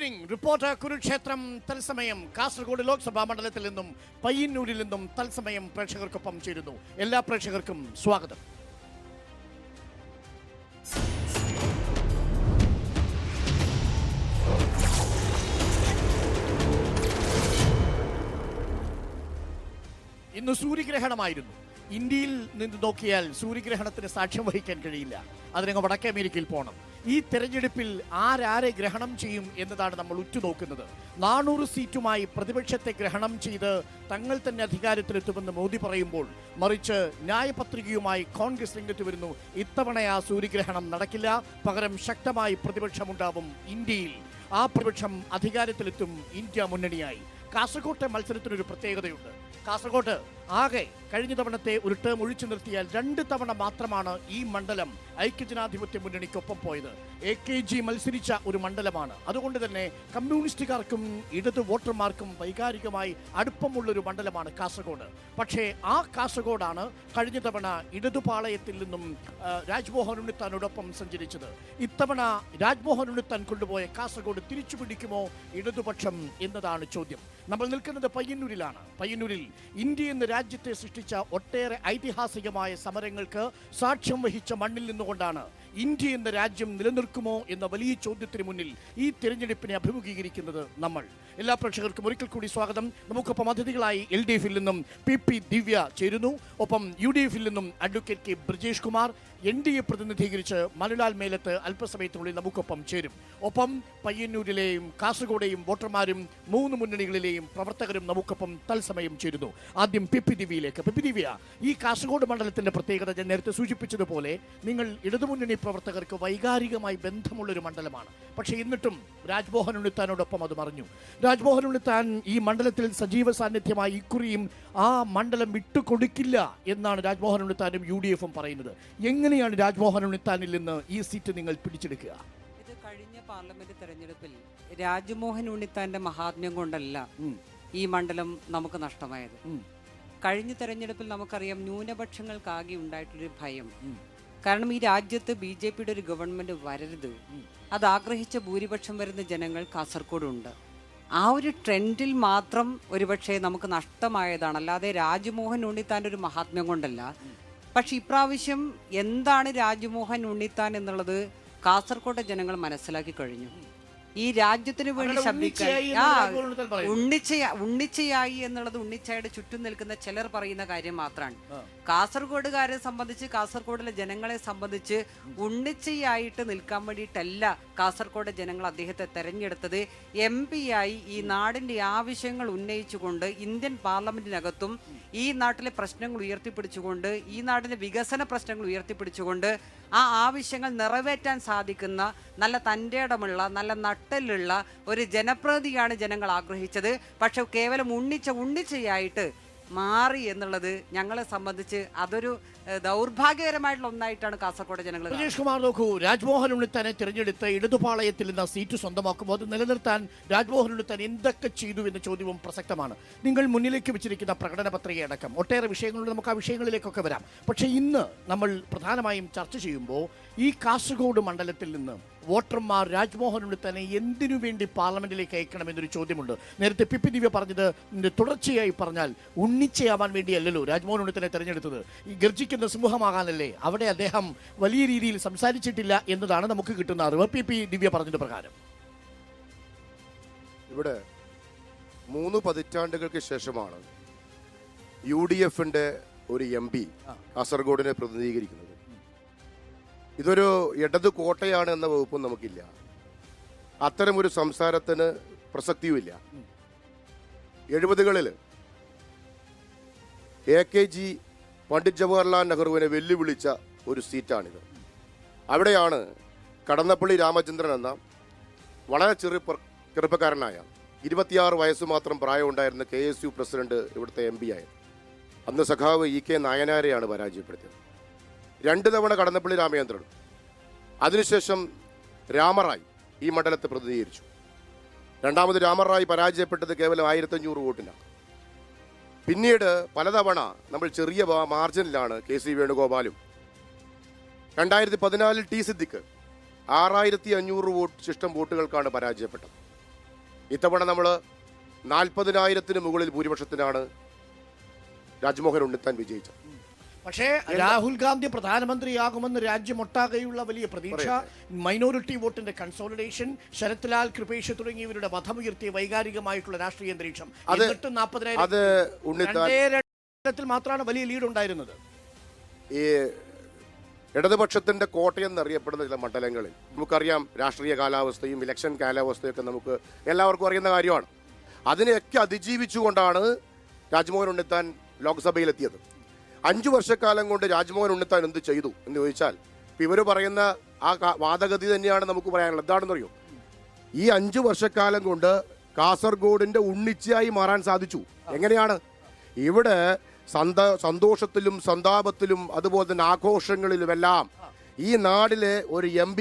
Morning reporter Kurukshetra തത്സമയം കാസർഗോഡ് ലോക്സഭാ മണ്ഡലത്തിൽ നിന്നും പയ്യന്നൂരിൽ നിന്നും തത്സമയം പ്രേക്ഷകർക്കൊപ്പം ചേരുന്നു. എല്ലാ പ്രേക്ഷകർക്കും സ്വാഗതം. ഇന്ന് സൂര്യഗ്രഹണമായിരുന്നു. ഇന്ത്യയിൽ നിന്ന് നോക്കിയാൽ സൂര്യഗ്രഹണത്തിന് സാക്ഷ്യം വഹിക്കാൻ കഴിയില്ല. അതിനങ്ങ് വടക്കേ അമേരിക്കയിൽ പോകണം. ഈ തെരഞ്ഞെടുപ്പിൽ ആരാരെ ഗ്രഹണം ചെയ്യും എന്നതാണ് നമ്മൾ ഉറ്റുനോക്കുന്നത്. 400 സീറ്റുമായി പ്രതിപക്ഷത്തെ ഗ്രഹണം ചെയ്ത് തങ്ങൾ തന്നെ അധികാരത്തിലെത്തുമെന്ന് മോദി പറയുമ്പോൾ, മറിച്ച് ന്യായപത്രികയുമായി കോൺഗ്രസ് രംഗത്ത് വരുന്നു. ഇത്തവണ ആ സൂര്യഗ്രഹണം നടക്കില്ല, പകരം ശക്തമായി പ്രതിപക്ഷമുണ്ടാവും ഇന്ത്യയിൽ. ആ പ്രതിപക്ഷം അധികാരത്തിലെത്തും ഇന്ത്യ മുന്നണിയായി. കാസർകോട്ടെ മത്സരത്തിനൊരു പ്രത്യേകതയുണ്ട്. കാസർകോട്ട് ആകെ കഴിഞ്ഞ തവണത്തെ ഒരു ടേം ഒഴിച്ചു നിർത്തിയാൽ 2 തവണ മാത്രമാണ് ഈ മണ്ഡലം ഐക്യജനാധിപത്യ മുന്നണിക്കൊപ്പം പോയത്. AKG മത്സരിച്ച ഒരു മണ്ഡലമാണ്. അതുകൊണ്ട് തന്നെ കമ്മ്യൂണിസ്റ്റുകാർക്കും ഇടത് വോട്ടർമാർക്കും വൈകാരികമായി അടുപ്പമുള്ളൊരു മണ്ഡലമാണ് കാസർഗോഡ്. പക്ഷേ ആ കാസർഗോഡാണ് കഴിഞ്ഞ തവണ ഇടതുപാളയത്തിൽ നിന്നും രാജ്മോഹൻ ഉണ്ണിത്താനോടൊപ്പം സഞ്ചരിച്ചത്. ഇത്തവണ രാജ്മോഹൻ ഉണ്ണിത്താൻ കൊണ്ടുപോയ കാസർഗോഡ് തിരിച്ചു പിടിക്കുമോ ഇടതുപക്ഷം എന്നതാണ് ചോദ്യം. നമ്മൾ നിൽക്കുന്നത് പയ്യന്നൂരിലാണ്. പയ്യന്നൂരിൽ ഇന്ത്യ എന്ന രാജ്യത്തെ സൃഷ്ടിച്ച ഒട്ടേറെ ഐതിഹാസികമായ സമരങ്ങൾക്ക് സാക്ഷ്യം വഹിച്ച മണ്ണിൽ നിന്നുകൊണ്ടാണ് ഇന്ത്യ എന്ന രാജ്യം നിലനിൽക്കുമോ എന്ന വലിയ ചോദ്യത്തിന് മുന്നിൽ ഈ തിരഞ്ഞെടുപ്പിനെ അഭിമുഖീകരിക്കുന്നത് നമ്മൾ. എല്ലാ പ്രേക്ഷകർക്കും ഒരിക്കൽ കൂടി സ്വാഗതം. നമുക്കൊപ്പം അതിഥികളായി LDF-ൽ നിന്നും PP ദിവ്യ ചേരുന്നു. ഒപ്പം UDF-ൽ നിന്നും advocate K Brijesh Kumar, NDA പ്രതിനിധീകരിച്ച് മനുലാൽ മേലത്ത് അല്പസമയത്തിനുള്ളിൽ നമുക്കൊപ്പം ചേരും. ഒപ്പം പയ്യന്നൂരിലെയും കാസർഗോഡെയും വോട്ടർമാരും 3 മുന്നണികളിലെയും പ്രവർത്തകരും നമുക്കൊപ്പം തത്സമയം ചേരുന്നു. ആദ്യം PP ദിവ്യയിലേക്ക്. PP ദിവ്യ, ഈ കാസർഗോഡ് മണ്ഡലത്തിന്റെ പ്രത്യേകത ഞാൻ നേരത്തെ സൂചിപ്പിച്ചതുപോലെ നിങ്ങൾ ഇടതുമുന്നണി പ്രവർത്തകർക്ക് വൈകാരികമായി ബന്ധമുള്ളൊരു മണ്ഡലമാണ്. പക്ഷേ എന്നിട്ടും രാജ്മോഹൻ ഉണ്ണിത്താനോടൊപ്പം അത് മറിഞ്ഞു. രാജ്മോഹൻ ഉണ്ണിത്താൻ ഈ മണ്ഡലത്തിൽ സജീവ സാന്നിധ്യമായി ഇക്കുറിയും ആ മണ്ഡലം വിട്ടുകൊടുക്കില്ല എന്നാണ് രാജ്മോഹൻ ഉണ്ണിത്താനും UDF-ഉം പറയുന്നത്. എങ്ങനെയാണ് രാജ്മോഹൻ ഉണ്ണിത്താനിൽ നിന്ന് ഈ സീറ്റ് നിങ്ങൾ പിടിച്ചെടുക്കുക? ഇത് കഴിഞ്ഞ പാർലമെന്റ് തെരഞ്ഞെടുപ്പിൽ രാജ്മോഹൻ ഉണ്ണിത്താന്റെ മഹാത്മ്യം കൊണ്ടല്ല ഈ മണ്ഡലം നമുക്ക് നഷ്ടമായത്. കഴിഞ്ഞ തെരഞ്ഞെടുപ്പിൽ നമുക്കറിയാം ന്യൂനപക്ഷങ്ങൾക്കാകെ ഉണ്ടായിട്ടൊരു ഭയം. കാരണം ഈ രാജ്യത്ത് BJP-യുടെ ഒരു ഗവൺമെന്റ് വരരുത്, അത് ആഗ്രഹിച്ച ഭൂരിപക്ഷം വരുന്ന ജനങ്ങൾ കാസർഗോഡുണ്ട്. ആ ഒരു ട്രെൻഡിൽ മാത്രം ഒരുപക്ഷെ നമുക്ക് നഷ്ടമായതാണ്, അല്ലാതെ രാജ്മോഹൻ ഉണ്ണിത്താൻ്റെ ഒരു മഹാത്മ്യം കൊണ്ടല്ല. പക്ഷെ ഇപ്രാവശ്യം എന്താണ് രാജ്മോഹൻ ഉണ്ണിത്താൻ എന്നുള്ളത് കാസർഗോഡ് ജനങ്ങൾ മനസ്സിലാക്കി കഴിഞ്ഞു. ഈ രാജ്യത്തിന് വേണ്ടി ശബ്ദിക്കാൻ ഉണ്ണിച്ചയായി എന്നുള്ളത് ഉണ്ണിച്ചയുടെ ചുറ്റും നിൽക്കുന്ന ചിലർ പറയുന്ന കാര്യം മാത്രമാണ്. കാസർഗോഡുകാരെ സംബന്ധിച്ച്, കാസർഗോഡിലെ ജനങ്ങളെ സംബന്ധിച്ച് ഉണ്ണിച്ചയായിട്ട് നിൽക്കാൻ വേണ്ടിയിട്ടല്ല കാസർഗോഡ് ജനങ്ങൾ അദ്ദേഹത്തെ തെരഞ്ഞെടുത്തത്. MP-യായി ഈ നാടിന്റെ ആവശ്യങ്ങൾ ഉന്നയിച്ചുകൊണ്ട് ഇന്ത്യൻ പാർലമെന്റിനകത്തും ഈ നാട്ടിലെ പ്രശ്നങ്ങൾ ഉയർത്തിപ്പിടിച്ചുകൊണ്ട്, ഈ നാടിന്റെ വികസന പ്രശ്നങ്ങൾ ഉയർത്തിപ്പിടിച്ചുകൊണ്ട് ആ ആവശ്യങ്ങൾ നിറവേറ്റാൻ സാധിക്കുന്ന നല്ല തൻ്റെ ഇടമുള്ള, നല്ല നട്ടലുള്ള ഒരു ജനപ്രതിനിധിയാണ് ജനങ്ങൾ ആഗ്രഹിച്ചത്. പക്ഷെ കേവലം ഉണ്ണിച്ചയായിട്ട് മാറി എന്നുള്ളത് ഞങ്ങളെ സംബന്ധിച്ച് അതൊരു ദൗർഭാഗ്യകരമായിട്ടുള്ള ഒന്നായിട്ടാണ് കാസർഗോഡ് ജനങ്ങൾ. ബ്രിജേഷ് കുമാർ, നോക്കൂ, രാജ്മോഹൻ ഉണ്ണിത്താനെ തിരഞ്ഞെടുത്ത് ഇടതുപാളയത്തിൽ നിന്ന് സീറ്റ് സ്വന്തമാക്കുമ്പോൾ അത് നിലനിർത്താൻ രാജ്മോഹൻ ഉണ്ണിത്താൻ എന്തൊക്കെ ചെയ്തു എന്ന ചോദ്യവും പ്രസക്തമാണ്. നിങ്ങൾ മുന്നിലേക്ക് വെച്ചിരിക്കുന്ന പ്രകടന പത്രികയടക്കം ഒട്ടേറെ വിഷയങ്ങളുണ്ട്, നമുക്ക് ആ വിഷയങ്ങളിലേക്കൊക്കെ വരാം. പക്ഷേ ഇന്ന് നമ്മൾ പ്രധാനമായും ചർച്ച ചെയ്യുമ്പോൾ ഈ കാസർഗോഡ് മണ്ഡലത്തിൽ നിന്ന് വോട്ടർമാർ രാജ്മോഹൻ ഉണ്ണിത്താനെ എന്തിനു വേണ്ടി പാർലമെന്റിലേക്ക് അയക്കണമെന്നൊരു ചോദ്യമുണ്ട്. നേരത്തെ PP ദിവ്യ പറഞ്ഞത് തുടർച്ചയായി പറഞ്ഞാൽ ഉണ്ണിച്ചയാവാൻ വേണ്ടിയല്ലല്ലോ രാജ്മോഹൻ ഉണ്ണിത്താനെ തെരഞ്ഞെടുത്തത്, ഈ ഗർജിക്കുന്ന സിംഹമാകാനല്ലേ. അവിടെ അദ്ദേഹം വലിയ രീതിയിൽ സംസാരിച്ചിട്ടില്ല എന്നതാണ് നമുക്ക് കിട്ടുന്ന അറിവ്. PP ദിവ്യ പറഞ്ഞത് പ്രകാരം ഇവിടെ 3 പതിറ്റാണ്ടുകൾക്ക് ശേഷമാണ് UDF-ന്റെ ഒരു MP കാസർഗോഡിനെ പ്രതിനിധീകരിക്കുന്നത്. ഇതൊരു ഇടത് കോട്ടയാണ് എന്ന വകുപ്പും നമുക്കില്ല. അത്തരമൊരു സംസാരത്തിന് പ്രസക്തിയുമില്ല. 70-കളിൽ AKG പണ്ഡിറ്റ് ജവഹർലാൽ നെഹ്റുവിനെ വെല്ലുവിളിച്ച ഒരു സീറ്റാണിത്. അവിടെയാണ് കടന്നപ്പള്ളി രാമചന്ദ്രൻ എന്ന വളരെ ചെറുപ്പക്കാരനായ 26 വയസ്സ് മാത്രം പ്രായമുണ്ടായിരുന്ന KSU പ്രസിഡന്റ് ഇവിടുത്തെ MP ആയത്. അന്ന് സഖാവ് EK നായനാരെയാണ് പരാജയപ്പെടുത്തിയത്. 2 തവണ കടന്നപ്പള്ളി രാമചന്ദ്രൻ, അതിനുശേഷം രാമറായി ഈ മണ്ഡലത്തെ പ്രതിനിധീകരിച്ചു. രണ്ടാമത് രാമറായി പരാജയപ്പെട്ടത് കേവലം 1500 വോട്ടിനാണ്. പിന്നീട് പലതവണ നമ്മൾ ചെറിയ മാർജിനിലാണ് KC വേണുഗോപാലും 2014 T സിദ്ദിഖ് 6500 വോട്ട് ശിഷ്ടം വോട്ടുകൾക്കാണ് പരാജയപ്പെട്ടത്. ഇത്തവണ നമ്മൾ 40,000-ന് മുകളിൽ ഭൂരിപക്ഷത്തിനാണ് രാജ്മോഹൻ ഉണ്ണിത്താൻ വിജയിച്ചത്. പക്ഷേ രാഹുൽ ഗാന്ധി പ്രധാനമന്ത്രിയാകുമെന്ന് രാജ്യമൊട്ടാകെയുള്ള വലിയ പ്രതീക്ഷ, മൈനോറിറ്റി വോട്ടിന്റെ കൺസോളിഡേഷൻ, ശരത് ലാൽ, കൃപേഷ് തുടങ്ങിയവരുടെ വധമുയർത്തിയ വൈകാരികമായിട്ടുള്ള രാഷ്ട്രീയ അന്തരീക്ഷം, എന്നിട്ടും 40,000 മാത്രമാണ് വലിയ ലീഡ് ഉണ്ടായിരുന്നത്. ഈ ഇടതുപക്ഷത്തിന്റെ കോട്ടയം എന്നറിയപ്പെടുന്ന ചില മണ്ഡലങ്ങളിൽ നമുക്കറിയാം, രാഷ്ട്രീയ കാലാവസ്ഥയും ഇലക്ഷൻ കാലാവസ്ഥയൊക്കെ നമുക്ക് എല്ലാവർക്കും അറിയുന്ന കാര്യമാണ്. അതിനെയൊക്കെ അതിജീവിച്ചുകൊണ്ടാണ് രാജ്മോഹൻ ഉണ്ണിത്താൻ ലോക്സഭയിലെത്തിയത്. 5 വർഷക്കാലം കൊണ്ട് രാജ്മോഹൻ ഉണ്ണിത്താൻ എന്ത് ചെയ്തു എന്ന് ചോദിച്ചാൽ, ഇവർ പറയുന്ന ആ വാദഗതി തന്നെയാണ് നമുക്ക് പറയാനുള്ളത്. എന്താണെന്നറിയോ, ഈ 5 വർഷക്കാലം കൊണ്ട് കാസർഗോഡിന്റെ ഉണ്ണിച്ചയായി മാറാൻ സാധിച്ചു. എങ്ങനെയാണ്? ഇവിടെ സന്തോഷത്തിലും സന്താപത്തിലും അതുപോലെ തന്നെ ആഘോഷങ്ങളിലുമെല്ലാം ഈ നാടിലെ ഒരു MP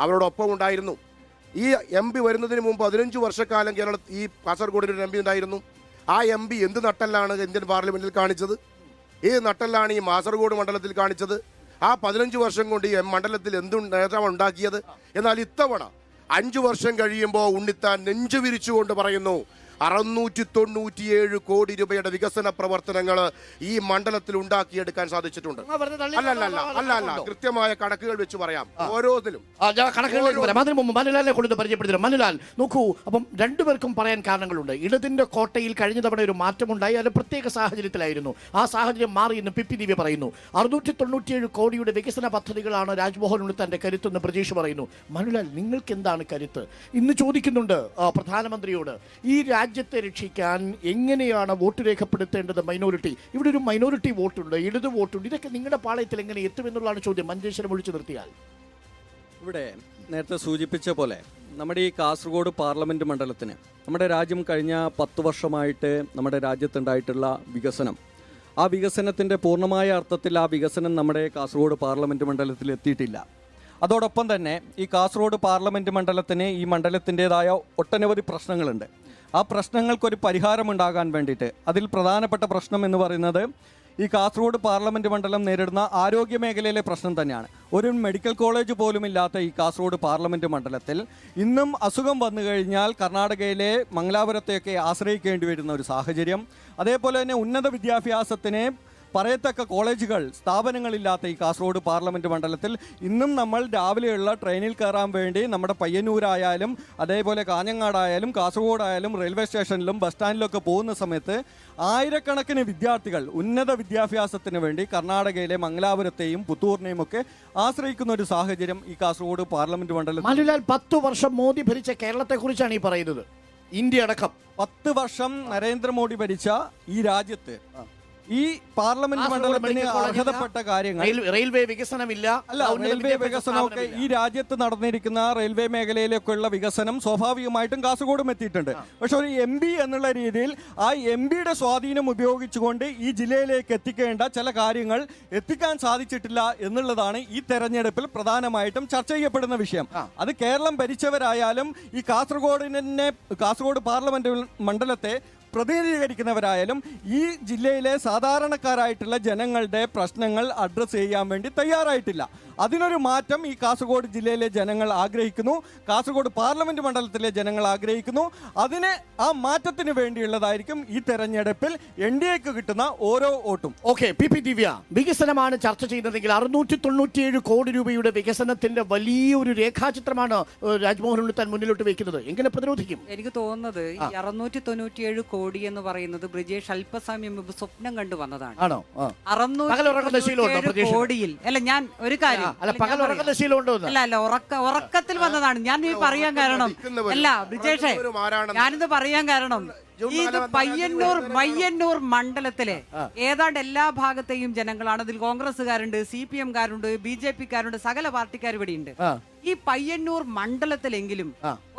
അവരോടൊപ്പം ഉണ്ടായിരുന്നു. ഈ MP വരുന്നതിന് മുമ്പ് 15 വർഷക്കാലം ഈ കാസർഗോഡിൽ ഒരു MP ഉണ്ടായിരുന്നു. ആ MP എന്ത് നട്ടല്ലാണ് ഇന്ത്യൻ പാർലമെന്റിൽ കാണിച്ചത്? ഏത് നട്ടല്ലാണ് ഈ കാസർഗോഡ് മണ്ഡലത്തിൽ കാണിച്ചത്? ആ 15 വർഷം കൊണ്ട് ഈ മണ്ഡലത്തിൽ എന്ത് നേട്ടമാണ് ഉണ്ടാക്കിയത്? എന്നാൽ ഇത്തവണ 5 വർഷം കഴിയുമ്പോൾ ഉണ്ണിത്താൻ നെഞ്ചു വിരിച്ചുകൊണ്ട് പറയുന്നു, 697 കോടി രൂപയുടെ വികസന പ്രവർത്തനങ്ങൾ ഈ മണ്ഡലത്തിൽ ഉണ്ടാക്കിയെടുക്കാൻ സാധിച്ചിട്ടുണ്ട്. അല്ല, കൃത്യമായ കണക്കുകൾ വെച്ച് പറയാം. ഓരോന്നിലും മനുലാലിനെ കൊണ്ട് പരിചയപ്പെടുത്തി. മനുലാൽ നോക്കൂ, അപ്പം രണ്ടുപേർക്കും പറയാൻ കാരണങ്ങളുണ്ട്. ഇടതിന്റെ കോട്ടയിൽ കഴിഞ്ഞ തവണ ഒരു മാറ്റമുണ്ടായി, അത് പ്രത്യേക സാഹചര്യത്തിലായിരുന്നു. ആ സാഹചര്യം മാറി എന്ന് പി ദിവ്യ പറയുന്നു. 697 കോടിയുടെ വികസന പദ്ധതികളാണ് രാജ്മോഹൻ ഉണ്ണിത്താന്റെ കരുത്തെന്ന് പ്രജീഷ് പറയുന്നു. മനുലാൽ, നിങ്ങൾക്ക് എന്താണ് കരുത്ത്? ഇന്ന് ചോദിക്കുന്നുണ്ട് പ്രധാനമന്ത്രിയോട്, ഈ രാജ്യത്തെ രക്ഷിക്കാൻ എങ്ങനെയാണ് വോട്ട് രേഖപ്പെടുത്തേണ്ടത്? മൈനോറിറ്റി, ഇവിടെ ഒരു മൈനോറിറ്റി വോട്ടുണ്ട്, ഇടത് വോട്ടുണ്ട്, ഇതൊക്കെ നിങ്ങളുടെ പാളയത്തിൽ എങ്ങനെ എത്തുമെന്നുള്ളതാണ് ചോദ്യം. മഞ്ചേശ്വരം ഒഴിച്ചു നിർത്തിയാൽ ഇവിടെ നേരത്തെ സൂചിപ്പിച്ച പോലെ നമ്മുടെ ഈ കാസർഗോഡ് പാർലമെന്റ് മണ്ഡലത്തിന് നമ്മുടെ രാജ്യം കഴിഞ്ഞ 10 വർഷമായിട്ട് നമ്മുടെ രാജ്യത്തുണ്ടായിട്ടുള്ള വികസനം, ആ വികസനത്തിൻ്റെ പൂർണ്ണമായ അർത്ഥത്തിൽ ആ വികസനം നമ്മുടെ കാസർഗോഡ് പാർലമെന്റ് മണ്ഡലത്തിൽ എത്തിയിട്ടില്ല. അതോടൊപ്പം തന്നെ ഈ കാസർഗോഡ് പാർലമെന്റ് മണ്ഡലത്തിന് ഈ മണ്ഡലത്തിൻ്റെതായ ഒട്ടനവധി പ്രശ്നങ്ങളുണ്ട്. ആ പ്രശ്നങ്ങൾക്കൊരു പരിഹാരമുണ്ടാകാൻ വേണ്ടിയിട്ട് അതിൽ പ്രധാനപ്പെട്ട പ്രശ്നം എന്ന് പറയുന്നത് ഈ കാസർഗോഡ് പാർലമെന്റ് മണ്ഡലം നേരിടുന്ന ആരോഗ്യ മേഖലയിലെ പ്രശ്നം തന്നെയാണ്. ഒരു മെഡിക്കൽ കോളേജ് പോലും ഇല്ലാത്ത ഈ കാസർഗോഡ് പാർലമെന്റ് മണ്ഡലത്തിൽ ഇന്നും അസുഖം വന്നു കഴിഞ്ഞാൽ കർണാടകയിലെ മംഗലാപുരത്തെയൊക്കെ ആശ്രയിക്കേണ്ടി വരുന്ന ഒരു സാഹചര്യം, അതേപോലെ തന്നെ ഉന്നത വിദ്യാഭ്യാസത്തിന് പറയത്തക്ക കോളേജുകൾ, സ്ഥാപനങ്ങളില്ലാത്ത ഈ കാസർഗോഡ് പാർലമെന്റ് മണ്ഡലത്തിൽ ഇന്നും നമ്മൾ രാവിലെയുള്ള ട്രെയിനിൽ കയറാൻ വേണ്ടി നമ്മുടെ പയ്യന്നൂരായാലും അതേപോലെ കാഞ്ഞങ്ങാടായാലും കാസർഗോഡായാലും റെയിൽവേ സ്റ്റേഷനിലും ബസ് സ്റ്റാൻഡിലൊക്കെ പോകുന്ന സമയത്ത് ആയിരക്കണക്കിന് വിദ്യാർത്ഥികൾ ഉന്നത വിദ്യാഭ്യാസത്തിന് വേണ്ടി കർണാടകയിലെ മംഗലാപുരത്തെയും പുത്തൂരിനെയും ഒക്കെ ആശ്രയിക്കുന്ന ഒരു സാഹചര്യം ഈ കാസർഗോഡ് പാർലമെന്റ് മണ്ഡലത്തിൽ. മനുലാൽ, 10 വർഷം മോദി ഭരിച്ച കേരളത്തെ കുറിച്ചാണ് ഈ പറയുന്നത്. ഇന്ത്യ അടക്കം 10 വർഷം നരേന്ദ്രമോദി ഭരിച്ച ഈ രാജ്യത്ത് ഈ പാർലമെന്റ് മണ്ഡലത്തിന് അർഹതപ്പെട്ട കാര്യങ്ങൾ, റെയിൽവേ വികസനമില്ല, റെയിൽവേ വികസനമൊക്കെ ഈ രാജ്യത്ത് നടന്നിരിക്കുന്ന റെയിൽവേ മേഖലയിലേക്കുള്ള വികസനം സ്വാഭാവികമായിട്ടും കാസർഗോഡും എത്തിയിട്ടുണ്ട്. പക്ഷെ ഒരു MP എന്നുള്ള രീതിയിൽ ആ MPയുടെ സ്വാധീനം ഉപയോഗിച്ചുകൊണ്ട് ഈ ജില്ലയിലേക്ക് എത്തിക്കേണ്ട ചില കാര്യങ്ങൾ എത്തിക്കാൻ സാധിച്ചിട്ടില്ല എന്നുള്ളതാണ് ഈ തെരഞ്ഞെടുപ്പിൽ പ്രധാനമായിട്ടും ചർച്ച ചെയ്യപ്പെടുന്ന വിഷയം. അത് കേരളം ഭരിച്ചവരായാലും ഈ കാസർഗോഡ് പാർലമെന്റ് മണ്ഡലത്തെ പ്രതിനിധീകരിക്കുന്നവരായാലും ഈ ജില്ലയിലെ സാധാരണക്കാരായിട്ടുള്ള ജനങ്ങളുടെ പ്രശ്നങ്ങൾ അഡ്രസ്സ് ചെയ്യാൻ വേണ്ടി തയ്യാറായിട്ടില്ല. അതിനൊരു മാറ്റം ഈ കാസർഗോഡ് ജില്ലയിലെ ജനങ്ങൾ ആഗ്രഹിക്കുന്നു, കാസർഗോഡ് പാർലമെന്റ് മണ്ഡലത്തിലെ ജനങ്ങൾ ആഗ്രഹിക്കുന്നു. അതിന് ആ മാറ്റത്തിന് വേണ്ടിയുള്ളതായിരിക്കും ഈ തെരഞ്ഞെടുപ്പിൽ NDAക്ക് കിട്ടുന്ന ഓരോ വോട്ടും. ഓക്കെ, പി ദിവ്യ, വികസനമാണ് ചർച്ച ചെയ്യുന്നതെങ്കിൽ 697 കോടി രൂപയുടെ വികസനത്തിന്റെ വലിയൊരു രേഖാചിത്രമാണ് രാജ്മോഹൻ ഉണ്ണിത്താൻ മുന്നിലോട്ട് വെക്കുന്നത്. എങ്ങനെ പ്രതിരോധിക്കും? എനിക്ക് തോന്നുന്നത് ഈ 697 കോടി എന്ന് പറയുന്നത് ബ്രിജേഷ് അല്പസമയം മുമ്പ് സ്വപ്നം കണ്ടു വന്നതാണ്. ആണോ? 697 കോടിയിൽ അല്ല, ഞാൻ ഒരു കാര്യം ഉറക്കത്തിൽ വന്നതാണ്. ഞാൻ ഈ പറയാൻ കാരണം അല്ല ബ്രിജേഷേ, ഞാനിത് പറയാൻ കാരണം ഇത് പയ്യന്നൂർ മണ്ഡലത്തിലെ ഏതാണ്ട് എല്ലാ ഭാഗത്തെയും ജനങ്ങളാണ്. അതിൽ കോൺഗ്രസ്സുകാരുണ്ട്, CPM-കാരുണ്ട്, BJP-കാരുണ്ട്, സകല പാർട്ടിക്കാർ ഇവിടെയുണ്ട്. ഈ പയ്യന്നൂർ മണ്ഡലത്തിലെങ്കിലും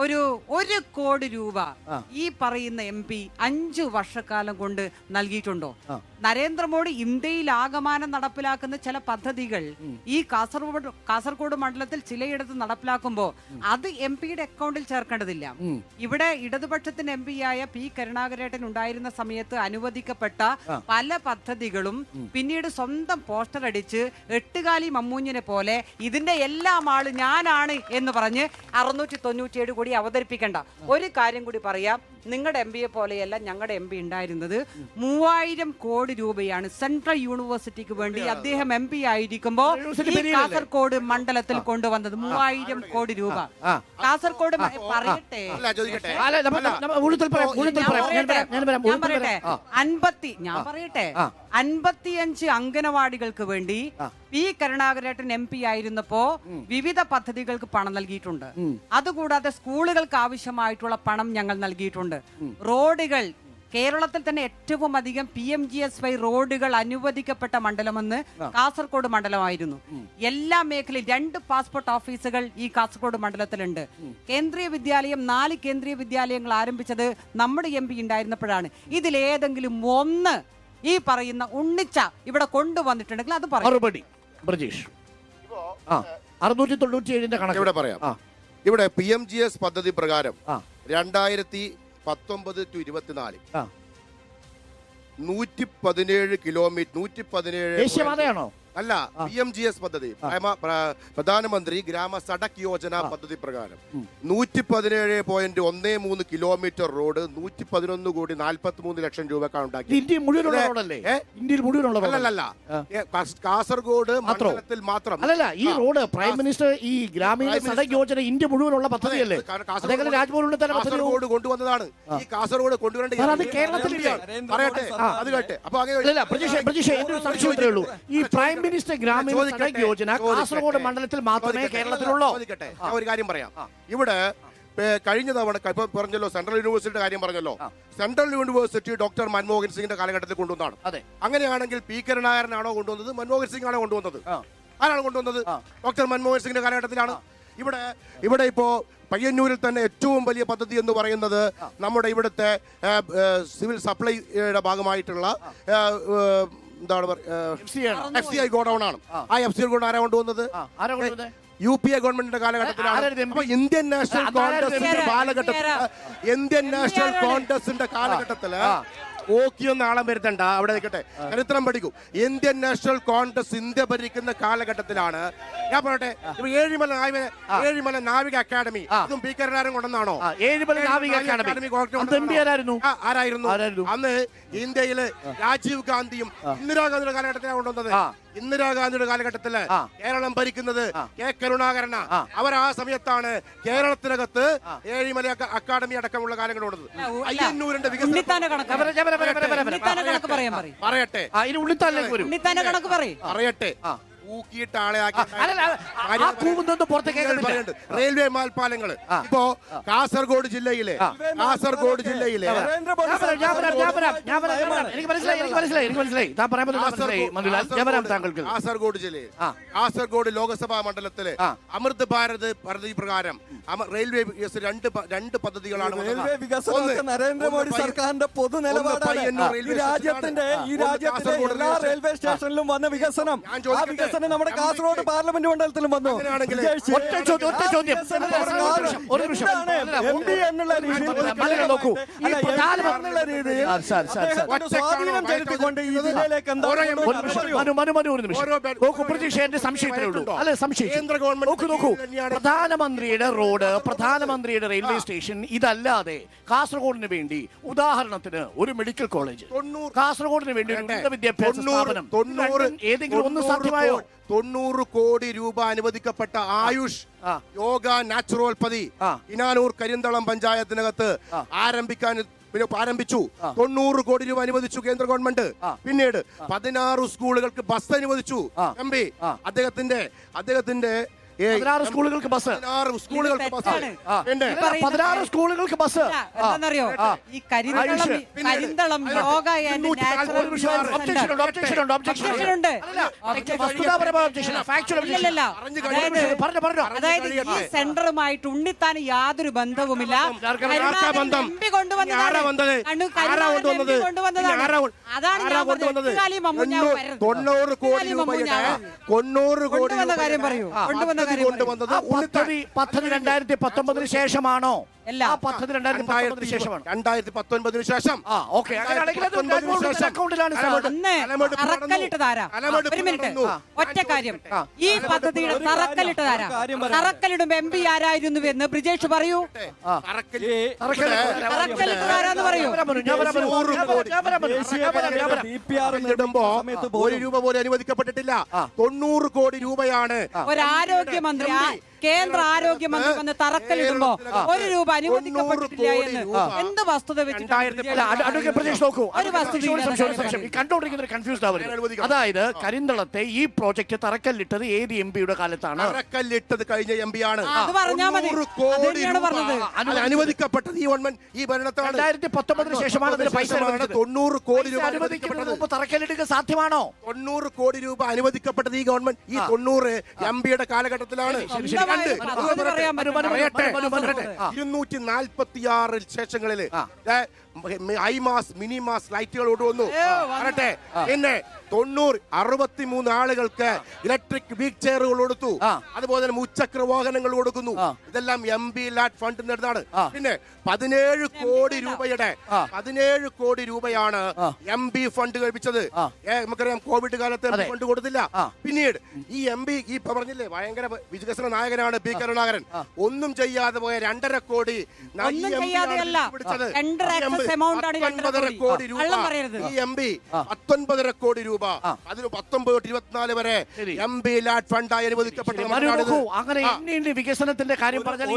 ഒരു 1 കോടി രൂപ ഈ പറയുന്ന MP 5 വർഷക്കാലം കൊണ്ട് നൽകിയിട്ടുണ്ടോ? ഇന്ത്യയിൽ ആകമാനം നടപ്പിലാക്കുന്ന ചില പദ്ധതികൾ ഈ കാസർഗോഡ് മണ്ഡലത്തിൽ ചിലയിടത്ത് നടപ്പിലാക്കുമ്പോൾ അത് MP-യുടെ അക്കൗണ്ടിൽ ചേർക്കേണ്ടതില്ല. ഇവിടെ ഇടതുപക്ഷത്തിന്റെ MP-യായ P. കരുണാകരേട്ടൻ ഉണ്ടായിരുന്ന സമയത്ത് അനുവദിക്കപ്പെട്ട പല പദ്ധതികളും പിന്നീട് സ്വന്തം പോസ്റ്റർ അടിച്ച് എട്ടുകാലി മമ്മൂഞ്ഞിനെ പോലെ ഇതിന്റെ എല്ലാം ആള് ഞാനാണ് ആണ് എന്ന് പറഞ്ഞ് 697 കോടി അവതരിപ്പിക്കേണ്ട. ഒരു കാര്യം കൂടി പറയാം, നിങ്ങളുടെ എം പിയെ പോലെയല്ല ഞങ്ങളുടെ എം പി ഉണ്ടായിരുന്നത്. 3000 കോടി രൂപയാണ് സെൻട്രൽ യൂണിവേഴ്സിറ്റിക്ക് വേണ്ടി അദ്ദേഹം എം പി ആയിരിക്കുമ്പോ ഈ കാസർഗോഡ് മണ്ഡലത്തിൽ കൊണ്ടുവന്നത്. 3000 കോടി രൂപ കാസർഗോഡ് പറയട്ടെ. ഞാൻ പറയട്ടെ 55 അംഗനവാടികൾക്ക് വേണ്ടി പി കരുണാകരേട്ടൻ എം പി ആയിരുന്നപ്പോ വിവിധ പദ്ധതികൾക്ക് പണം നൽകിയിട്ടുണ്ട്. അതുകൂടാതെ സ്കൂളുകൾക്ക് ആവശ്യമായിട്ടുള്ള പണം ഞങ്ങൾ നൽകിയിട്ടുണ്ട്. റോഡുകൾ കേരളത്തിൽ തന്നെ ഏറ്റവും അധികം PMGSY റോഡുകൾ അനുവദിക്കപ്പെട്ട മണ്ഡലമെന്ന് കാസർഗോഡ് മണ്ഡലമായിരുന്നു. എല്ലാ മേഖലയിൽ 2 പാസ്പോർട്ട് ഓഫീസുകൾ ഈ കാസർഗോഡ് മണ്ഡലത്തിലുണ്ട്. കേന്ദ്രീയ വിദ്യാലയം 4 കേന്ദ്രീയ വിദ്യാലയങ്ങൾ ആരംഭിച്ചത് നമ്മുടെ എം പി ഉണ്ടായിരുന്നപ്പോഴാണ്. ഇതിലേതെങ്കിലും ഒന്ന് ഈ പറയുന്ന ഉണ്ണിച്ച ഇവിടെ കൊണ്ടുവന്നിട്ടുണ്ടെങ്കിൽ അത് മറുപടി ബ്രജേഷ്. 697 കണക്ക് ഇവിടെ പറയാം. ഇവിടെ PMGS പദ്ധതി പ്രകാരം 2019 to 24 117 കിലോമീറ്റർ 117 ദേശീയപാതയാണോ? അല്ല, PMGS പദ്ധതി പ്രധാനമന്ത്രി ഗ്രാമ സഡക് യോജന പദ്ധതി പ്രകാരം 117.13 കിലോമീറ്റർ റോഡ് 111 കോടി 43 ലക്ഷം രൂപക്കാണ് ഉണ്ടാക്കി. ഇന്ത്യയിൽ മുഴുവനുള്ള റോഡല്ലേ? ഇന്ത്യയിൽ മുഴുവനുള്ള അല്ലല്ല, കാസർഗോഡ് മണ്ഡലത്തിൽ മാത്രം. അല്ലല്ല, ഈ റോഡ് പ്രൈം മിനിസ്റ്റർ ഈ ഗ്രാമീണ സഡക് യോജന ഇന്ത്യ മുഴുവനുള്ള പദ്ധതിയല്ലേ? കാസർഗോഡ് കൊണ്ടുവന്നതാണ്. ഈ കാസർഗോഡ് കൊണ്ടുവരേണ്ട അത് കേരളത്തിലില്ലേ? പറയട്ടെ, അത് കേട്ടെ. അപ്പൊ ഈ പ്രൈം മിനിസ്റ്റർ ഗ്രാമീണ സഡക് യോജന കാസർഗോഡ് മണ്ഡലത്തിൽ മാത്രമേ കേരളത്തിലുള്ളൂ. ഒരു കാര്യം പറയാം. ഇവിടെ കഴിഞ്ഞ തവണ ഇപ്പൊ പറഞ്ഞല്ലോ സെൻട്രൽ യൂണിവേഴ്സിറ്റിയുടെ കാര്യം പറഞ്ഞല്ലോ. സെൻട്രൽ യൂണിവേഴ്സിറ്റി ഡോക്ടർ മൻമോഹൻ സിംഗിന്റെ കാലഘട്ടത്തിൽ കൊണ്ടുവന്നതാണ്. അങ്ങനെയാണെങ്കിൽ പി കരുണാകരനാണോ കൊണ്ടുവന്നത്, മൻമോഹൻ സിംഗ് ആണോ കൊണ്ടുവന്നത്? ആരാണ് കൊണ്ടുവന്നത്? ഡോക്ടർ മൻമോഹൻ സിംഗിന്റെ കാലഘട്ടത്തിലാണ്. ഇവിടെ ഇപ്പോ പയ്യന്നൂരിൽ തന്നെ ഏറ്റവും വലിയ പദ്ധതി എന്ന് പറയുന്നത് നമ്മുടെ ഇവിടുത്തെ സിവിൽ സപ്ലൈയുടെ ഭാഗമായിട്ടുള്ള എന്താണ് FCI ഗോഡൌൺ ആണ്. ആ FCI ഗോഡൌൺ ആരാ കൊണ്ടുവന്നത്? UPA ഗവൺമെന്റിന്റെ കാലഘട്ടത്തിലാണ്. ഇന്ത്യൻ നാഷണൽ കോൺഗ്രസിന്റെ കാലഘട്ടത്തില് ഓക്കിയൊന്നും ആളം വരുത്തണ്ട, അവിടെ നിൽക്കട്ടെ, ചരിത്രം പഠിക്കൂ. ഇന്ത്യൻ നാഷണൽ കോൺഗ്രസ് ഇന്ത്യ ഭരിക്കുന്ന കാലഘട്ടത്തിലാണ്. ഞാൻ പറയട്ടെ, ഏഴിമല നാവിക അക്കാദമി അതും പി കരുണാകരൻ കൊണ്ടെന്നാണോ? ഏഴിമല നാവിക അക്കാദമി ആരായിരുന്നു അന്ന്? ഇന്ത്യയില് രാജീവ് ഗാന്ധിയും ഇന്ദിരാഗാന്ധിയുടെ കാലഘട്ടത്തിലാണ് കൊണ്ടുവന്നത്. ഇന്ദിരാഗാന്ധിയുടെ കാലഘട്ടത്തില് കേരളം ഭരിക്കുന്നത് കെ കരുണാകരനാ. അവർ ആ സമയത്താണ് കേരളത്തിനകത്ത് ഏഴിമല അക്കാദമി അടക്കമുള്ള കാര്യങ്ങൾ കൊണ്ടത്. അയ്യന്നൂരിന്റെ പറയട്ടെ ൂക്കിയിട്ട് ആളെ റെയിൽവേ മാൽപ്പാലങ്ങള് ഇപ്പോ കാസർഗോഡ് ജില്ലയിലെ കാസർഗോഡ് ജില്ലയിലെ കാസർഗോഡ് ലോകസഭാ മണ്ഡലത്തിലെ അമൃത് ഭാരത് പദ്ധതി പ്രകാരം റെയിൽവേ രണ്ട് പദ്ധതികളാണ്. നരേന്ദ്രമോദി സർക്കാരിന്റെ പൊതു നിലപാടാണ്. ഈ രാജ്യത്തിന്റെ എല്ലാ റെയിൽവേ സ്റ്റേഷനിലും വന്ന വികസനം, ആ വികസനം നമ്മുടെ കാസർഗോഡ് പാർലമെന്റ് മണ്ഡലത്തിലും വന്നു. സ്വാധീനം ചെലുത്തിക്കൊണ്ട് ഈ ജില്ലയിലേക്ക് പ്രധാനമന്ത്രിയുടെ റോഡ്, പ്രധാനമന്ത്രിയുടെ റെയിൽവേ സ്റ്റേഷൻ ഇതല്ലാതെ കാസർഗോഡിന് വേണ്ടി ഉദാഹരണത്തിന് ഒരു മെഡിക്കൽ കോളേജ്, കാസർഗോഡിന് വേണ്ടി ഒരു ഉന്നത വിദ്യാഭ്യാസ സ്ഥാപനം, ഏതെങ്കിലും ഒന്ന് സാധ്യമായോ? 90 കോടി രൂപ അനുവദിക്കപ്പെട്ട ആയുഷ് യോഗ നാച്ചുറോപ്പതി ഇനാനൂർ കരിന്തളം പഞ്ചായത്തിനകത്ത് ആരംഭിച്ചു. 90 കോടി രൂപ അനുവദിച്ചു കേന്ദ്ര ഗവൺമെന്റ്. പിന്നീട് 16 സ്കൂളുകൾക്ക് ബസ് അനുവദിച്ചു എം പി. അദ്ദേഹത്തിന്റെ 16 സ്കൂളുകൾക്ക് ബസ്. 16 സ്കൂളുകൾക്ക് ബസ്. 16 സ്കൂളുകൾക്ക് ബസ്. എന്താണെന്നറിയോ, ഈ കരിന്തളം യോഗ ആൻഡ് നാച്ചുറൽ അതായത് ഈ സെന്ററുമായിട്ട് ഉണ്ണിത്താൻ യാതൊരു ബന്ധവുമില്ല. അതാണ് 90 കോടി കാര്യം പറയൂ. പദ്ധതി 2019 ശേഷമാണോ? എല്ലാം. ആ പദ്ധതി 2019 ശേഷമാണ്. 2019 ശേഷം. ആ ഓക്കെ, അങ്ങനെയാണെങ്കിൽ അത് രാജ്മോഹൻ അക്കൗണ്ടിലാണ് സാർ. അന്ന് തറക്കല്ലിട്ടതാരാ? ഒരു മിനിറ്റ്, ഒറ്റ കാര്യം. ഈ പദ്ധതിയുടെ തറക്കല്ലിട്ടതാരാ? തറക്കല്ലിടുമ്പോ MP ആരായിരുന്നു എന്ന് ബ്രിജേഷ് പറയൂ. തറക്കല്ലിട്ടതാരാന്ന് പറയൂ. ഇടുമ്പോ 1 രൂപ പോലും അനുവദിക്കപ്പെട്ടിട്ടില്ല. 90 കോടി രൂപയാണ് ഒരു ആരോഗ്യമന്ത്രി, കേന്ദ്ര ആരോഗ്യമന്ത്രി വന്ന് തറക്കല്ലിടുമ്പോ 1 രൂപ അനുവദിക്കപ്പെട്ടിട്ടില്ല എന്ന് എന്ത് വസ്തുത കണ്ടോണ്ടിരിക്കുന്ന കൺഫ്യൂസ്ഡ് ആവരുത്. അതായത് കരിന്തളത്തെ ഈ പ്രോജക്ട് തറക്കല്ലിട്ടത് ഏത് MP-യുടെ കാലത്താണ്? തറക്കല്ലിട്ടത് കഴിഞ്ഞ MP ആണ്. അത് പറഞ്ഞാൽ മതി. 90 കോടി അതാണ് പറഞ്ഞത്. അത് അനുവദിക്കപ്പെട്ടത് ഈ ഗവൺമെന്റ്, ഈ ഭരണത്താണ്. 2019 ശേഷമാണ് അതിന് പൈസ 90 കോടി രൂപ അനുവദിക്കുന്നതിന് മുമ്പ് തറക്കല്ലിടുക സാധ്യമാണോ? 90 കോടി രൂപ അനുവദിക്കപ്പെട്ടത് ഈ ഗവൺമെന്റ്, ഈ 90 MP-യുടെ കാലഘട്ടത്തിലാണ്. 246 സ്റ്റേഷനുകളില് ഹൈമാസ് മിനിമാസ് ലൈറ്റുകൾ കൊണ്ടുവന്നു. പറയട്ടെ, പിന്നെ 63 ആളുകൾക്ക് ഇലക്ട്രിക് വീൽ ചെയറുകൾ കൊടുത്തു. അതുപോലെ തന്നെ മുച്ചക്ര വാഹനങ്ങൾ കൊടുക്കുന്നു. ഇതെല്ലാം MP ലാറ്റ് ഫണ്ട് നേടുന്നതാണ്. പിന്നെ 17 കോടി രൂപയുടെ 17 കോടി രൂപയാണ് MP ഫണ്ട് കഴിപ്പിച്ചത്. നമുക്കറിയാം കോവിഡ് കാലത്ത് ഫണ്ട് കൊടുത്തില്ല. പിന്നീട് ഈ MP ഈ പറഞ്ഞില്ലേ ഭയങ്കര വികസന നായകനാണ് P. കരുണാകരൻ. ഒന്നും ചെയ്യാതെ പോയ 2.5 കോടി പിടിച്ചത്. 19 കോടി രൂപ ഈ MP 19 കോടി രൂപ അതിന് 19-24 വരെ MP ലാറ്റ് ഫണ്ടായി അനുവദിക്കപ്പെട്ടത്. അങ്ങനെ വികസനത്തിന്റെ കാര്യം പറഞ്ഞാൽ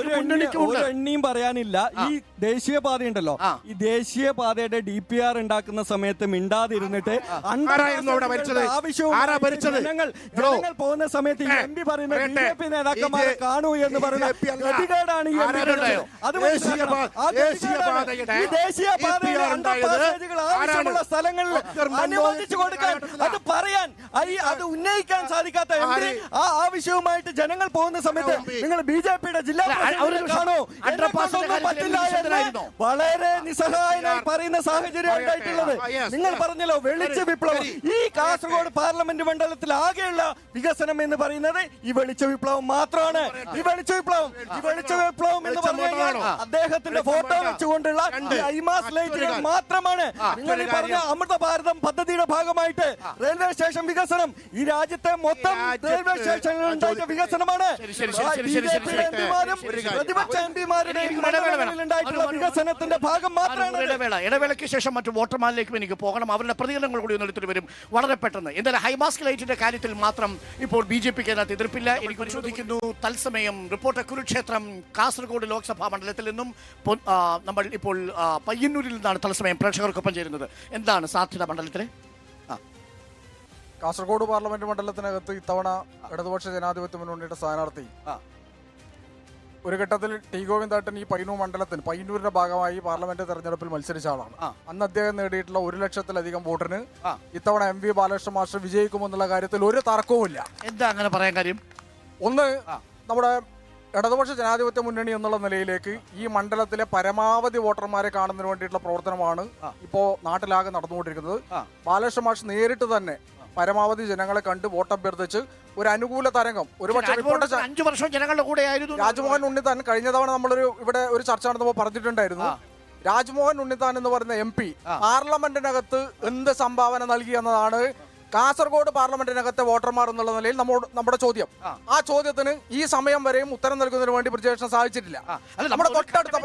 എണ്ണിയും പറയാനില്ല. ഈ ദേശീയപാത ഉണ്ടല്ലോ, ഈ ദേശീയപാതയുടെ DPR ഉണ്ടാക്കുന്ന സമയത്ത് മിണ്ടാതിരുന്നിട്ട് ആവശ്യവും ജനങ്ങൾ പോകുന്ന സമയത്ത് MP പറയുന്ന BJP നേതാക്കന്മാരെ കാണൂ എന്ന് പറയുന്ന ഗതികേടാണ് ഈ ആവശ്യമുള്ള സ്ഥലങ്ങളിൽ അനുവദിച്ചു കൊടുക്കാൻ, അത് പറയാൻ, അത് ഉന്നയിക്കാൻ സാധിക്കാത്ത ആ ആവശ്യവുമായിട്ട് ജനങ്ങൾ പോകുന്ന സമയത്ത് നിങ്ങൾ BJP-യുടെ ജില്ലാ കാണോ പറ്റില്ല എന്ന് വളരെ നിസ്സഹായനായി പറയുന്ന സാഹചര്യം ഉണ്ടായിട്ടുള്ളത്. നിങ്ങൾ പറഞ്ഞല്ലോ വെളിച്ച വിപ്ലവം. ഈ കാസർഗോഡ് പാർലമെന്റ് മണ്ഡലത്തിൽ ആകെയുള്ള വികസനം എന്ന് പറയുന്നത് ഈ വെളിച്ച വിപ്ലവം മാത്രമാണ്. ഈ വെളിച്ച വിപ്ലവം എന്ന് പറഞ്ഞു കഴിഞ്ഞാൽ അദ്ദേഹത്തിന്റെ ഫോട്ടോ വെച്ചുകൊണ്ടുള്ള ഐമാസ് ലൈറ്റുകൾ മാത്രമാണ്. നിങ്ങൾ ഈ പറഞ്ഞ അമൃത ഭാരതം പദ്ധതിയുടെ ഭാഗമായിട്ട് റെയിൽവേ സ്റ്റേഷൻ വികസനം, ഈ രാജ്യത്തെ മൊത്തം റെയിൽവേ സ്റ്റേഷനുകൾ ഉണ്ടാക്കിയ വികസനമാണ്. പ്രതിപക്ഷ MP-മാരുടെയും ഉണ്ടായിട്ടുള്ള വികസനത്തിന്റെ ഭാഗം മാത്രമാണ്. ഇടവേളയ്ക്ക് ശേഷം മറ്റു വോട്ടർമാരിലേക്കും എനിക്ക് പോകണം. അവരുടെ പ്രതികരണങ്ങൾ കൂടി ഒന്ന് എടുത്തിട്ട് വരും വളരെ പെട്ടെന്ന്. എന്തായാലും ഹൈമാസ്ക് ലൈറ്റിന്റെ കാര്യത്തിൽ മാത്രം ഇപ്പോൾ BJP-ക്ക് അതിനകത്ത് എതിർപ്പില്ല. എനിക്ക് പരിശോധിക്കുന്നു തത്സമയം റിപ്പോർട്ടർ കുരുക്ഷേത്രം കാസർഗോഡ് ലോക്സഭാ മണ്ഡലത്തിൽ നിന്നും നമ്മൾ ഇപ്പോൾ പയ്യന്നൂരിൽ നിന്നാണ് തത്സമയം പ്രേക്ഷകർക്കൊപ്പം ചേരുന്നത്. എന്താണ് സാധ്യത മണ്ഡലത്തിലെ? കാസർഗോഡ് പാർലമെന്റ് മണ്ഡലത്തിനകത്ത് ഇത്തവണ ഇടതുപക്ഷ ജനാധിപത്യ മുന്നണിയുടെ സ്ഥാനാർത്ഥി ഒരു ഘട്ടത്തിൽ T. ഗോവിന്ദേട്ടൻ ഈ പയ്യന്നൂരിന്റെ ഭാഗമായി പാർലമെന്റ് തെരഞ്ഞെടുപ്പിൽ മത്സരിച്ച ആളാണ്. അന്ന് അദ്ദേഹം നേടിയിട്ടുള്ള 1 ലക്ഷത്തിലധികം വോട്ടിന് ഇത്തവണ MV ബാലകൃഷ്ണ മാസ്റ്റർ വിജയിക്കുമെന്നുള്ള കാര്യത്തിൽ ഒരു തർക്കവുമില്ല. എന്താ അങ്ങനെ പറയാൻ കാര്യം? ഒന്ന്, നമ്മുടെ ഇടതുപക്ഷ ജനാധിപത്യ മുന്നണി എന്നുള്ള നിലയിലേക്ക് ഈ മണ്ഡലത്തിലെ പരമാവധി വോട്ടർമാരെ കാണുന്നതിന് വേണ്ടിയിട്ടുള്ള പ്രവർത്തനമാണ് ഇപ്പോ നാട്ടിലാകെ നടന്നുകൊണ്ടിരിക്കുന്നത്. ബാലകൃഷ്ണ മാഷ് നേരിട്ട് തന്നെ പരമാവധി ജനങ്ങളെ കണ്ട് വോട്ടഭ്യർത്ഥിച്ച് ഒരു അനുകൂല തരംഗം ഒരുപക്ഷെ 5 വർഷം ജനങ്ങളുടെ കൂടെ ആയിരുന്നു രാജ്മോഹൻ ഉണ്ണിത്താൻ. കഴിഞ്ഞ തവണ നമ്മളൊരു ഇവിടെ ഒരു ചർച്ച നടന്നപ്പോൾ പറഞ്ഞിട്ടുണ്ടായിരുന്നു, രാജ്മോഹൻ ഉണ്ണിത്താൻ എന്ന് പറയുന്ന MP പാർലമെന്റിനകത്ത് എന്ത് സംഭാവന നൽകി എന്നതാണ് കാസർഗോഡ് പാർലമെന്റിനകത്തെ വോട്ടർമാർ എന്നുള്ള നിലയിൽ നമ്മുടെ ചോദ്യം. ആ ചോദ്യത്തിന് ഈ സമയം വരെയും ഉത്തരം നൽകുന്നതിന് വേണ്ടി ബ്രിജേഷിന് സാധിച്ചിട്ടില്ല. നമ്മുടെ തൊട്ടടുത്ത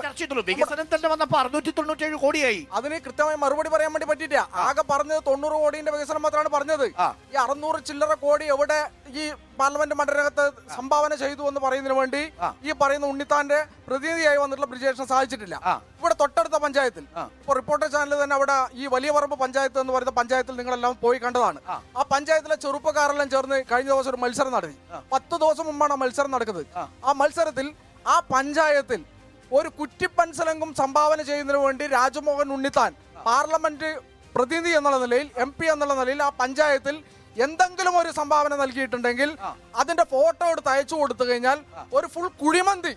അതിന് കൃത്യമായി മറുപടി പറയാൻ വേണ്ടി പറ്റിയില്ല. ആകെ പറഞ്ഞത് 90 കോടിന്റെ വികസനം മാത്രമാണ് പറഞ്ഞത്. ഈ 600 ചില്ലറ കോടി എവിടെ ഈ പാർലമെന്റ് മണ്ഡലത്തിനകത്ത് സംഭാവന ചെയ്തു എന്ന് പറയുന്നതിന് വേണ്ടി ഈ പറയുന്ന ഉണ്ണിത്താന്റെ പ്രതിനിധിയായി വന്നിട്ടുള്ള ബ്രിജേഷിന് സാധിച്ചിട്ടില്ല. ഇവിടെ തൊട്ടടുത്ത പഞ്ചായത്തിൽ ഇപ്പൊ റിപ്പോർട്ടർ ചാനൽ തന്നെ അവിടെ ഈ വലിയ പറമ്പ് പഞ്ചായത്ത് എന്ന് പറയുന്ന പഞ്ചായത്തിൽ നിങ്ങളെല്ലാം പോയി കണ്ടതാണ്. ആ പഞ്ചായത്തിലെ ചെറുപ്പക്കാരെല്ലാം ചേർന്ന് കഴിഞ്ഞ ദിവസം ഒരു മത്സരം നടത്തി. 10 ദിവസം മുമ്പാണ് ആ മത്സരം നടക്കുന്നത്. ആ മത്സരത്തിൽ ആ പഞ്ചായത്തിൽ ഒരു കുറ്റിപ്പൻസലെങ്കും സംഭാവന ചെയ്യുന്നതിന് വേണ്ടി രാജ്മോഹൻ ഉണ്ണിത്താൻ പാർലമെന്റ് പ്രതിനിധി എന്നുള്ള നിലയിൽ MP എന്നുള്ള നിലയിൽ ആ പഞ്ചായത്തിൽ എന്തെങ്കിലും ഒരു സംഭാവന നൽകിയിട്ടുണ്ടെങ്കിൽ അതിന്റെ ഫോട്ടോ എടുത്ത് അയച്ചു കൊടുത്തു കഴിഞ്ഞാൽ ഒരു ഫുൾ കുഴിമന്തി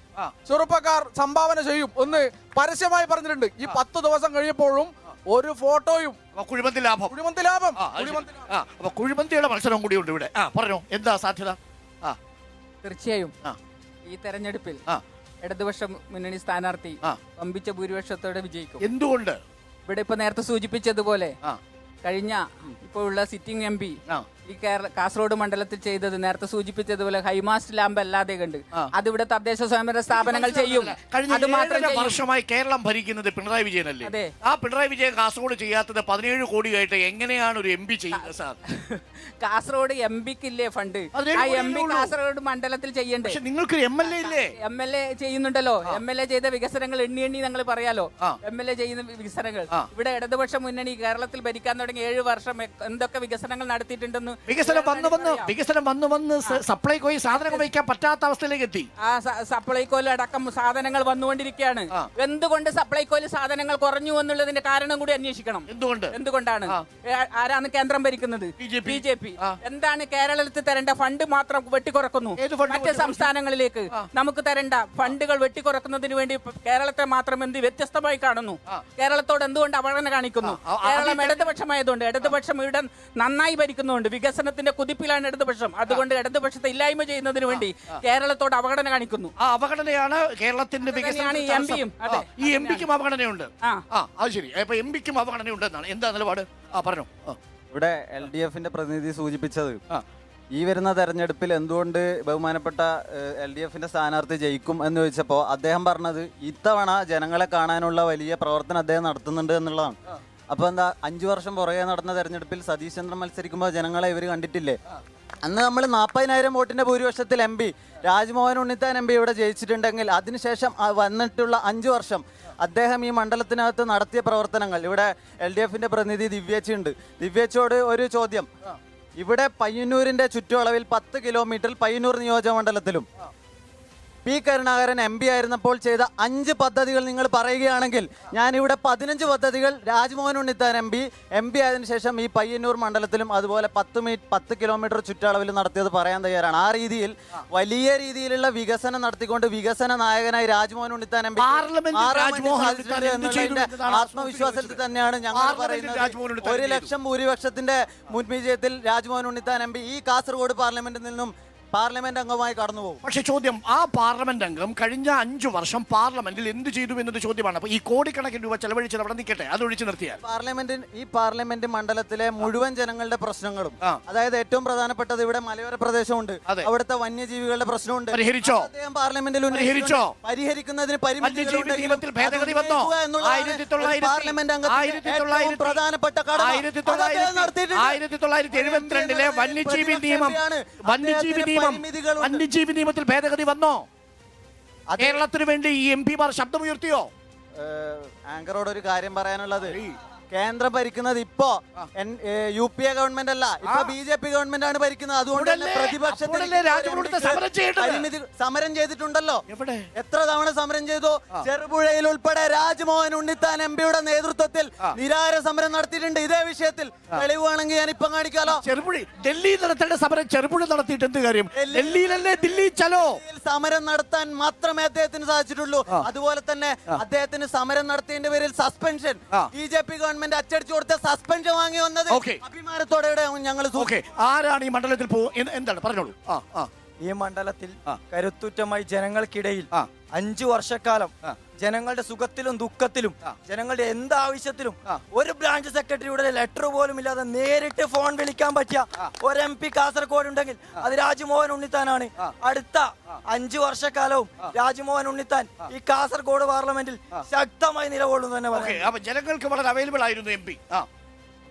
ചെറുപ്പക്കാർ സംഭാവന ചെയ്യും എന്ന് പരസ്യമായി പറഞ്ഞിട്ടുണ്ട്. ഈ 10 ദിവസം കഴിയപ്പോഴും ഒരു ഫോട്ടോയും കുഴിമന്തിയുടെ മത്സരം കൂടിയുണ്ട് ഇവിടെ. പറഞ്ഞോ, എന്താ സാധ്യത? തീർച്ചയായും ഈ തെരഞ്ഞെടുപ്പിൽ ഇടതുപക്ഷ മുന്നണി സ്ഥാനാർത്ഥി വമ്പിച്ച ഭൂരിപക്ഷത്തോടെ വിജയിക്കും. എന്തുകൊണ്ട്? ഇവിടെ ഇപ്പൊ നേരത്തെ സൂചിപ്പിച്ചതുപോലെ കഴിഞ്ഞ ഇപ്പോഴുള്ള സിറ്റിംഗ് MP ഈ കാസർഗോഡ് മണ്ഡലത്തിൽ ചെയ്തത് നേരത്തെ സൂചിപ്പിച്ചതുപോലെ ഹൈമാസ്റ്റ് ലാമ്പ് അല്ലാതെ കണ്ട് അതിവിടെ തദ്ദേശ സ്വയംഭരണ സ്ഥാപനങ്ങൾ ചെയ്യും. അത് മാത്രം വർഷമായി കേരളം ഭരിക്കുന്നത് പിണറായി വിജയനല്ലേ? അതെ. ആ പിണറായി വിജയൻ കാസർഗോഡ് ചെയ്യാത്തത് 17 കോടിയായിട്ട് എങ്ങനെയാണ് ഒരു MP ചെയ്യുന്നത് സാർ? കാസർഗോഡ് MPക്കില്ലേ ഫണ്ട്? ആ MP കാസർഗോഡ് മണ്ഡലത്തിൽ ചെയ്യണ്ടേ? നിങ്ങൾക്ക് MLA ഇല്ലേ? MLA ചെയ്യുന്നുണ്ടല്ലോ. MLA ചെയ്ത വികസനങ്ങൾ എണ്ണി ഞങ്ങൾ പറയാലോ. MLA ചെയ്യുന്ന വികസനങ്ങൾ ഇവിടെ ഇടതുപക്ഷ മുന്നണി കേരളത്തിൽ ഭരിക്കാൻ തുടങ്ങി 7 വർഷം എന്തൊക്കെ വികസനങ്ങൾ നടത്തിയിട്ടുണ്ടെന്ന് വികസനം വന്ന് സപ്ലൈകോയിൽ സാധനങ്ങൾ വയ്ക്കാൻ പറ്റാത്ത അവസ്ഥയിലേക്ക് എത്തി. ആ സപ്ലൈകോയിൽ അടക്കം സാധനങ്ങൾ വന്നുകൊണ്ടിരിക്കുകയാണ്. എന്തുകൊണ്ട് സപ്ലൈകോയിൽ സാധനങ്ങൾ കുറഞ്ഞു എന്നുള്ളതിന്റെ കാരണം കൂടി അന്വേഷിക്കണം. എന്തുകൊണ്ടാണ്? ആരാണ് കേന്ദ്രം ഭരിക്കുന്നത്? BJP. എന്താണ് കേരളത്തിൽ തരേണ്ട ഫണ്ട് മാത്രം വെട്ടിക്കുറക്കുന്നു. മറ്റ് സംസ്ഥാനങ്ങളിലേക്ക് നമുക്ക് തരേണ്ട ഫണ്ടുകൾ വെട്ടിക്കുറക്കുന്നതിന് വേണ്ടി കേരളത്തെ മാത്രം എന്ത് വ്യത്യസ്തമായി കാണുന്നു? കേരളത്തോട് എന്തുകൊണ്ട് അവഗണന കാണിക്കുന്നു? കേരളം ഇടതുപക്ഷമായതുകൊണ്ട് ഇടതുപക്ഷം ഇവിടെ നന്നായി ഭരിക്കുന്നുണ്ട്. വികസനത്തിന്റെ കുതിപ്പിലാണ് ഇടതുപക്ഷം. അതുകൊണ്ട് ഇടതുപക്ഷത്തെ ഇല്ലായ്മ ചെയ്യുന്നതിന് വേണ്ടി കേരളത്തോട് അവഗണന കാണിക്കുന്നു. ആ അവഗണനയാണ് കേരളത്തിന്റെ വികസനം. ഈ MPക്കും അവഗണനയുണ്ട്. അത് ശരി. അപ്പൊ MPക്കും അവഗണനയുണ്ടെന്നാണ്. എന്താ നിലപാട്? പറഞ്ഞോ. ഇവിടെ LDFന്റെ പ്രതിനിധി സൂചിപ്പിച്ചത് ഈ വരുന്ന തെരഞ്ഞെടുപ്പിൽ എന്തുകൊണ്ട് ബഹുമാനപ്പെട്ട LDFന്റെ സ്ഥാനാർത്ഥി ജയിക്കും എന്ന് ചോദിച്ചപ്പോൾ അദ്ദേഹം പറഞ്ഞത് ഇത്തവണ ജനങ്ങളെ കാണാനുള്ള വലിയ പ്രവർത്തനം അദ്ദേഹം നടത്തുന്നുണ്ട് എന്നുള്ളതാണ്. അപ്പൊ എന്താ 5 വർഷം പുറകെ നടന്ന തെരഞ്ഞെടുപ്പിൽ സതീഷ് ചന്ദ്രൻ മത്സരിക്കുമ്പോൾ ജനങ്ങളെ ഇവർ കണ്ടിട്ടില്ലേ? അന്ന് നമ്മൾ 40,000 വോട്ടിന്റെ ഭൂരിപക്ഷത്തിൽ MP രാജ്മോഹൻ ഉണ്ണിത്താൻ MP ഇവിടെ ജയിച്ചിട്ടുണ്ടെങ്കിൽ അതിനുശേഷം വന്നിട്ടുള്ള 5 വർഷം അദ്ദേഹം ഈ മണ്ഡലത്തിനകത്ത് നടത്തിയ പ്രവർത്തനങ്ങൾ ഇവിടെ LDFന്റെ പ്രതിനിധി ദിവ്യേച്ചിയുണ്ട്. ദിവ്യേച്ചോട് ഒരു ചോദ്യം. ഇവിടെ പയ്യന്നൂരിന്റെ ചുറ്റുവളവിൽ 10 കിലോമീറ്റർ പയ്യന്നൂർ നിയോജക മണ്ഡലത്തിലും P. കരുണാകരൻ MP ആയിരുന്നപ്പോൾ ചെയ്ത 5 പദ്ധതികൾ നിങ്ങൾ പറയുകയാണെങ്കിൽ ഞാനിവിടെ 15 പദ്ധതികൾ രാജ്മോഹൻ ഉണ്ണിത്താൻ MP ആയതിനു ശേഷം ഈ പയ്യന്നൂർ മണ്ഡലത്തിലും അതുപോലെ 10 കിലോമീറ്റർ ചുറ്റളവിൽ നടത്തിയത് പറയാൻ തയ്യാറാണ്. ആ രീതിയിൽ വലിയ രീതിയിലുള്ള വികസനം നടത്തിക്കൊണ്ട് വികസന നായകനായി രാജ്മോഹൻ ഉണ്ണിത്താൻ MP ആത്മവിശ്വാസത്തിൽ തന്നെയാണ് ഞങ്ങൾ പറയുന്നത്. 1 ലക്ഷം ഭൂരിപക്ഷത്തിന്റെ മുൻവിജയത്തിൽ രാജ്മോഹൻ ഉണ്ണിത്താൻ MP ഈ കാസർഗോഡ് പാർലമെന്റിൽ നിന്നും പാർലമെന്റ് അംഗമായി കടന്നു പോകും. പക്ഷെ ചോദ്യം, ആ പാർലമെന്റ് അംഗം കഴിഞ്ഞ 5 വർഷം പാർലമെന്റിൽ എന്ത് ചെയ്തു എന്നത് ചോദ്യമാണ്. അപ്പൊ ഈ കോടിക്കണക്കിന് രൂപ ചെലവഴിച്ചത് അവിടെ നിൽക്കട്ടെ, അത് ഒഴിച്ചു നിർത്തിയാൽ ഈ പാർലമെന്റ് മണ്ഡലത്തിലെ മുഴുവൻ ജനങ്ങളുടെ പ്രശ്നങ്ങളും, അതായത് ഏറ്റവും പ്രധാനപ്പെട്ടത് ഇവിടെ മലയോര പ്രദേശമുണ്ട്, അവിടുത്തെ വന്യജീവികളുടെ പ്രശ്നമുണ്ട്, പരിഹരിച്ചോ? അദ്ദേഹം പാർലമെന്റിൽ പരിഹരിക്കുന്നതിന് പരിഹരിക്കുന്നതിന് ഭേദഗതി വന്നോ? പാർലമെന്റ് അംഗത്തിന്റെ പ്രധാനപ്പെട്ട കടമ 1972 വന്യജീവി നിയമത്തിൽ ഭേദഗതി വന്നോ? കേരളത്തിന് വേണ്ടി ഈ MP മാർ ശബ്ദമുയർത്തിയോ? ആങ്കറോട് ഒരു കാര്യം പറയാനുള്ളത്, കേന്ദ്രം ഭരിക്കുന്നത് ഇപ്പോ UPA ഗവൺമെന്റ് അല്ല, ഇപ്പൊ BJP ഗവൺമെന്റ് ആണ് ഭരിക്കുന്നത്. അതുകൊണ്ട് തന്നെ പ്രതിപക്ഷത്തിന് സമരം ചെയ്തിട്ടുണ്ടല്ലോ. എത്ര തവണ സമരം ചെയ്തു? ചെറുപുഴയിൽ ഉൾപ്പെടെ രാജ്മോഹൻ ഉണ്ണിത്താൻ MPയുടെ നേതൃത്വത്തിൽ നിരാഹാര സമരം നടത്തിയിട്ടുണ്ട് ഇതേ വിഷയത്തിൽ. തെളിവാണെങ്കിൽ ഞാൻ ഇപ്പം കാണിക്കാലോ. ഡൽഹി നടത്തേണ്ട സമരം ചെറുപുഴ നടത്തിയിട്ട് എന്ത് കാര്യം? ഡൽഹിയിലല്ലേ ദില്ലി ചലോ. സമരം നടത്താൻ മാത്രമേ അദ്ദേഹത്തിന് സാധിച്ചിട്ടുള്ളൂ. അതുപോലെ തന്നെ അദ്ദേഹത്തിന് സമരം നടത്തിയതിന്റെ പേരിൽ സസ്പെൻഷൻ BJP ഗവൺമെന്റ് അച്ചടിച്ചു കൊടുത്ത സസ്പെൻഷൻ വാങ്ങി വന്നത് അഭിമാനത്തോടെ ഞങ്ങൾ. ആരാണ് ഈ മണ്ഡലത്തിൽ എന്താണ് പറഞ്ഞോളൂ. ഈ മണ്ഡലത്തിൽ കരുത്തുറ്റമായി ജനങ്ങൾക്കിടയിൽ 5 വർഷക്കാലം ജനങ്ങളുടെ സുഖത്തിലും ദുഃഖത്തിലും ജനങ്ങളുടെ എന്താവശ്യത്തിലും ഒരു ബ്രാഞ്ച് സെക്രട്ടറിയുടെ ലെറ്റർ പോലും ഇല്ലാതെ നേരിട്ട് ഫോൺ വിളിക്കാൻ പറ്റിയ ഒരു MP കാസർഗോഡ് ഉണ്ടെങ്കിൽ അത് രാജ്മോഹൻ ഉണ്ണിത്താനാണ്. അടുത്ത 5 വർഷക്കാലവും രാജ്മോഹൻ ഉണ്ണിത്താൻ ഈ കാസർഗോഡ് പാർലമെന്റിൽ ശക്തമായി നിലകൊള്ളുന്നു തന്നെ പറയാം. ജനങ്ങൾക്ക് വളരെ അവൈലബിൾ ആയിരുന്നു MP.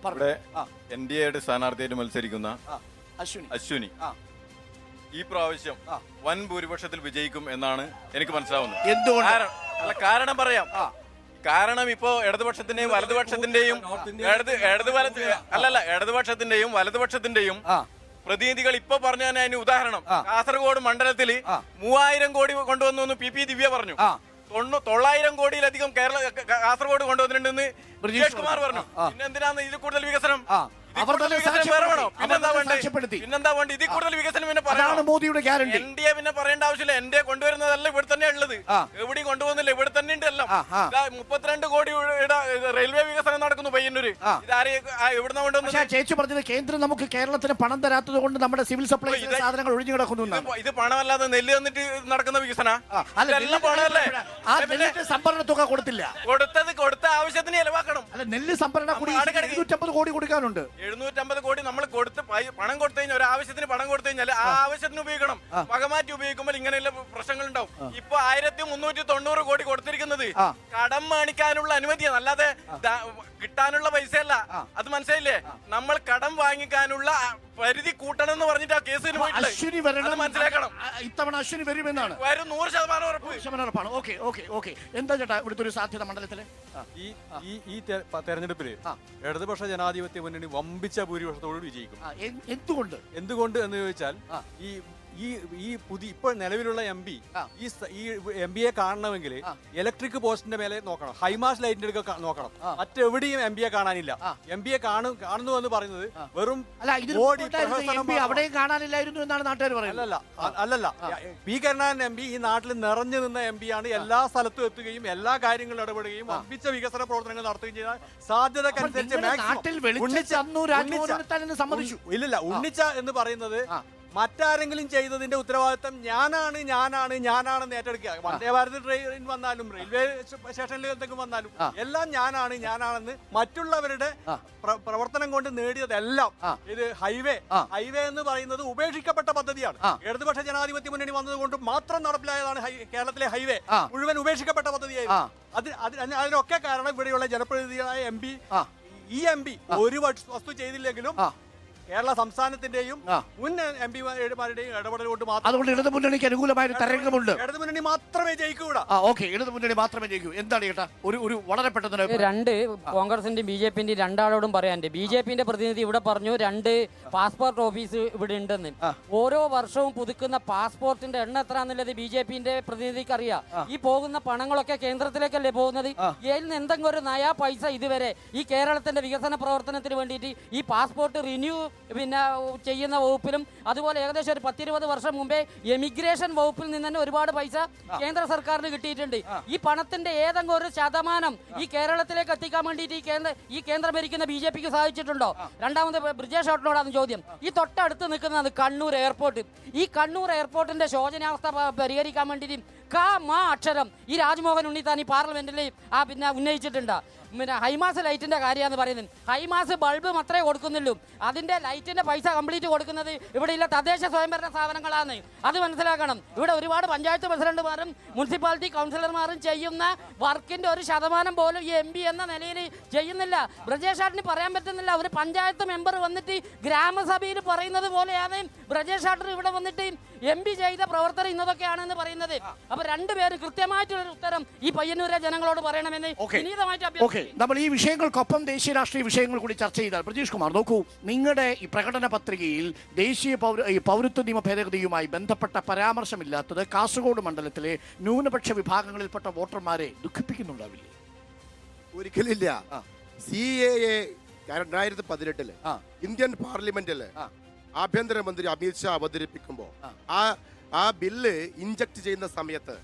NDAയുടെ സ്ഥാനാർത്ഥിയായിട്ട് മത്സരിക്കുന്ന അശ്വിനി ഈ പ്രാവശ്യം വൻ ഭൂരിപക്ഷത്തിൽ വിജയിക്കും എന്നാണ് എനിക്ക് മനസ്സിലാവുന്നത്. എന്തുകൊണ്ട്? കാരണം പറയാം. കാരണം ഇപ്പോ ഇടതുപക്ഷത്തിന്റെയും വലതുപക്ഷത്തിന്റെയും ഇടതുപക്ഷത്തിന്റെയും വലതുപക്ഷത്തിന്റെയും പ്രതിനിധികൾ ഇപ്പൊ പറഞ്ഞ അതിന് ഉദാഹരണം കാസർഗോഡ് മണ്ഡലത്തിൽ 3000 കോടി കൊണ്ടുവന്നു എന്ന് PP ദിവ്യ പറഞ്ഞു. 900 കോടിയിലധികം കാസർഗോഡ് കൊണ്ടുവന്നിട്ടുണ്ടെന്ന് ബ്രിജേഷ് കുമാർ പറഞ്ഞു. പിന്നെ എന്തിനാണ് ഇതിൽ കൂടുതൽ വികസനം? അവർ തന്നെ സാക്ഷ്യപ്പെടുത്തി. പിന്നെന്താ വേണ്ട? ഇതിൽ കൂടുതൽ വികസനം പിന്നെ അതാണ് പറയണം. മോദിയുടെ ഗ്യാരണ്ടി. എൻഡിഎ പിന്നെ പറയേണ്ട ആവശ്യമില്ല. എൻഡിഎ കൊണ്ടുവരുന്നതല്ല ഇവിടെ തന്നെ ഉള്ളത്. എവിടെയും കൊണ്ടുപോകുന്നില്ല, ഇവിടെ തന്നെ ഉണ്ട് എല്ലാം. 32 കോടി റെയിൽവേ വികസനം നടക്കുന്നു പയ്യന്നൂര്. ഇതാരെ എവിടുന്ന കൊണ്ടുവന്നത്? പക്ഷേ ചേച്ചി പറഞ്ഞത് കേന്ദ്രം നമുക്ക് കേരളത്തിന് പണം തരാത്തത് കൊണ്ട് നമ്മുടെ സിവിൽ സപ്ലൈസ് സാധനങ്ങൾ ഒഴിഞ്ഞു കിടക്കുന്നു എന്നാണ്. ഇത് പണമല്ലാതെ നെല്ല് തന്നിട്ട് നടക്കുന്ന വികസന അല്ല, പണമല്ലേ? ആ നെല്ലിന്റെ സംഭരണ തുക കൊടുത്തില്ല. കൊടുത്ത ആവശ്യത്തിന് ചെലവാക്കണം. അല്ല, നെല്ല് സംഭരണ കൂടി 750 കോടി കൊടുക്കാനുണ്ട്. 750 കോടി നമ്മൾ പണം കൊടുത്തു കഴിഞ്ഞാൽ, ഒരു ആവശ്യത്തിന് പണം കൊടുത്തു കഴിഞ്ഞാൽ ആ ആവശ്യത്തിന് ഉപയോഗിക്കണം. വകമാറ്റി ഉപയോഗിക്കുമ്പോൾ ഇങ്ങനെയുള്ള പ്രശ്നങ്ങൾ ഉണ്ടാവും. ഇപ്പൊ 1390 കോടി കൊടുത്തിരിക്കുന്നത് കടം മേടിക്കാനുള്ള അനുമതിയാണ്, അല്ലാതെ കിട്ടാനുള്ള പൈസയല്ല. അത് മനസ്സിലായില്ലേ? നമ്മൾ കടം വാങ്ങിക്കാനുള്ള പരിധി കൂട്ടണം എന്ന് പറഞ്ഞിട്ട് ആ കേസിന് പോയിട്ടില്ല. മനസ്സിലാക്കണം. ഇത്തവണ അശ്വിനി വരുമെന്നാണ്. വരും 100% ഉറപ്പാണ്. ഓക്കെ. എന്താ ചേട്ടാ ഇവിടുത്തെ ഒരു സാധ്യത മണ്ഡലത്തില്? ഈ തെരഞ്ഞെടുപ്പില് ഇടതുപക്ഷ ജനാധിപത്യ മുന്നണി വമ്പിച്ച ഭൂരിപക്ഷത്തോട് വിജയിക്കും. എന്തുകൊണ്ട് എന്ന് ചോദിച്ചാൽ ഈ ഇപ്പോൾ നിലവിലുള്ള എം പി ഈ എം പിയെ കാണണമെങ്കിൽ ഇലക്ട്രിക് പോസ്റ്റിന്റെ മേലെ നോക്കണം, ഹൈമാസ് ലൈറ്റിന്റെ അടുക്ക നോക്കണം. മറ്റെവിടെയും എം പിയെ കാണാനില്ല. എം പിയെ കാണുന്നു എന്ന് പറയുന്നത് വെറും അവിടെയും കാണാനില്ലായിരുന്നു എന്നാണ് നാട്ടുകാർ പറയുന്നത്. അല്ലല്ല, പി കരുണാകരൻ എം പി ഈ നാട്ടിൽ നിറഞ്ഞു നിന്ന എം പി ആണ്. എല്ലാ സ്ഥലത്തും എത്തുകയും എല്ലാ കാര്യങ്ങളും ഇടപെടുകയും വമ്പിച്ച വികസന പ്രവർത്തനങ്ങൾ നടത്തുകയും ചെയ്ത സാധ്യതക്കനുസരിച്ച് ഇല്ലില്ല. ഉണ്ണിച്ച എന്ന് പറയുന്നത് മറ്റാരെങ്കിലും ചെയ്തതിന്റെ ഉത്തരവാദിത്തം ഞാനാണെന്ന് ഏറ്റെടുക്കുക. വന്ദേ ഭാരത് ട്രെയിൻ വന്നാലും റെയിൽവേ സ്റ്റേഷനിൽ എന്തെങ്കിലും വന്നാലും എല്ലാം ഞാനാണെന്ന് മറ്റുള്ളവരുടെ പ്രവർത്തനം കൊണ്ട് നേടിയതെല്ലാം. ഇത് ഹൈവേ എന്ന് പറയുന്നത് ഉപേക്ഷിക്കപ്പെട്ട പദ്ധതിയാണ്. ഇടതുപക്ഷ ജനാധിപത്യ മുന്നണി വന്നതുകൊണ്ട് മാത്രം നടപ്പിലായതാണ് കേരളത്തിലെ ഹൈവേ. മുഴുവൻ ഉപേക്ഷിക്കപ്പെട്ട പദ്ധതിയായിരുന്നു. അതിനൊക്കെ കാരണം ഇവിടെയുള്ള ജനപ്രതിനിധിയായ എം പി ഒരു വസ്തു ചെയ്തില്ലെങ്കിലും കേരള സംസ്ഥാനത്തിന്റെയും മുൻ എം പിമാരുടെയും ഇടപെടൽ കൊണ്ട് മാത്രം. അതുകൊണ്ട് ഇടതുമുന്നണിക്ക് അനുകൂലമായ തരംഗമുണ്ട്. ഇടതുമുന്നണി മാത്രമേ ജയിക്കൂടാ. ഇടതുമുന്നണി മാത്രമേ ജയിക്കൂ. എന്താണ് ചേട്ടാ ഒരു വളരെ പെട്ടെന്ന് രണ്ട് കോൺഗ്രസിന്റെയും ബി ജെ പിന്റെയും രണ്ടാളോടും പറയാനുണ്ട്. ബി ജെ പിന്റെ പ്രതിനിധി ഇവിടെ പറഞ്ഞു 2 പാസ്പോർട്ട് ഓഫീസ് ഇവിടെ ഉണ്ടെന്ന്. ഓരോ വർഷവും പുതുക്കുന്ന പാസ്പോർട്ടിന്റെ എണ്ണം എത്രയാന്നുള്ളത് ബി ജെ പിന്റെ പ്രതിനിധിക്ക് അറിയാം. ഈ പോകുന്ന പണങ്ങളൊക്കെ കേന്ദ്രത്തിലേക്കല്ലേ പോകുന്നത്. ഇതിൽ നിന്ന് എന്തെങ്കിലും ഒരു നയാ പൈസ ഇതുവരെ ഈ കേരളത്തിന്റെ വികസന പ്രവർത്തനത്തിന് വേണ്ടിയിട്ട് ഈ പാസ്പോർട്ട് റിന്യൂ ചെയ്യുന്ന വകുപ്പിലും അതുപോലെ ഏകദേശം ഒരു 10-20 വർഷം മുമ്പേ എമിഗ്രേഷൻ വകുപ്പിൽ നിന്ന് തന്നെ ഒരുപാട് പൈസ കേന്ദ്ര സർക്കാരിന് കിട്ടിയിട്ടുണ്ട്. ഈ പണത്തിന്റെ ഏതെങ്കിലും ഒരു ശതമാനം ഈ കേരളത്തിലേക്ക് എത്തിക്കാൻ വേണ്ടിയിട്ട് ഈ കേന്ദ്രം ഭരിക്കുന്ന ബി ജെ പിക്ക് സാധിച്ചിട്ടുണ്ടോ? രണ്ടാമത് ബ്രിജേഷ് ഷോട്ടിനോടാണ് ചോദ്യം. ഈ തൊട്ടടുത്ത് നിൽക്കുന്നതാണ് കണ്ണൂർ എയർപോർട്ട്. ഈ കണ്ണൂർ എയർപോർട്ടിന്റെ ശോചനാവസ്ഥ പരിഹരിക്കാൻ വേണ്ടിയിട്ട് അക്ഷരം ഈ രാജ്മോഹൻ ഉണ്ണിത്താൻ ഈ പാർലമെന്റിൽ ഉന്നയിച്ചിട്ടുണ്ട്. ഹൈമാസ് ലൈറ്റിന്റെ കാര്യമാണ് പറയുന്നത്. ഹൈമാസ് ബൾബ് മാത്രമേ കൊടുക്കുന്നുള്ളൂ. അതിന്റെ ലൈറ്റിന്റെ പൈസ കംപ്ലീറ്റ് കൊടുക്കുന്നത് ഇവിടെയുള്ള തദ്ദേശ സ്വയംഭരണ സ്ഥാപനങ്ങളാണ്. അത് മനസ്സിലാക്കണം. ഇവിടെ ഒരുപാട് പഞ്ചായത്ത് പ്രസിഡന്റുമാരും മുനിസിപ്പാലിറ്റി കൗൺസിലർമാരും ചെയ്യുന്ന വർക്കിന്റെ 1% പോലും ഈ എം പി എന്ന നിലയിൽ ചെയ്യുന്നില്ല. ബ്രജേഷ് ഷാട്ടിന് പറയാൻ പറ്റുന്നില്ല. ഒരു പഞ്ചായത്ത് മെമ്പർ വന്നിട്ട് ഗ്രാമസഭയിൽ പറയുന്നത് പോലെയാണ് ബ്രജേഷ് ഷാട്ടർ ഇവിടെ വന്നിട്ട് എം പി ചെയ്ത പ്രവർത്തനം ഇന്നതൊക്കെയാണെന്ന് പറയുന്നത്. അപ്പൊ രണ്ടുപേരും കൃത്യമായിട്ടുള്ള ഉത്തരം ഈ പയ്യന്നൂരെ ജനങ്ങളോട് പറയണമെന്ന് വിനീതമായിട്ട് നമ്മൾ ഈ വിഷയങ്ങൾക്കൊപ്പം ദേശീയ രാഷ്ട്രീയ വിഷയങ്ങൾ കൂടി ചർച്ച ചെയ്താൽ, പ്രജീഷ് കുമാർ നോക്കൂ, നിങ്ങളുടെ ഈ പ്രകടന പത്രികയിൽ ദേശീയ പൗരത്വ നിയമ ഭേദഗതിയുമായി ബന്ധപ്പെട്ട പരാമർശമില്ലാത്തത് കാസർഗോഡ് മണ്ഡലത്തിലെ ന്യൂനപക്ഷ വിഭാഗങ്ങളിൽപ്പെട്ട വോട്ടർമാരെ ദുഃഖിപ്പിക്കുന്നുണ്ടാവില്ലേ? ഒരിക്കലില്ല. CAA 2018 ഇന്ത്യൻ പാർലമെന്റില് ആഭ്യന്തരമന്ത്രി അമിത്ഷാ അവതരിപ്പിക്കുമ്പോൾ ആ ബില്ല് ഇൻജക്ട് ചെയ്യുന്ന സമയത്ത്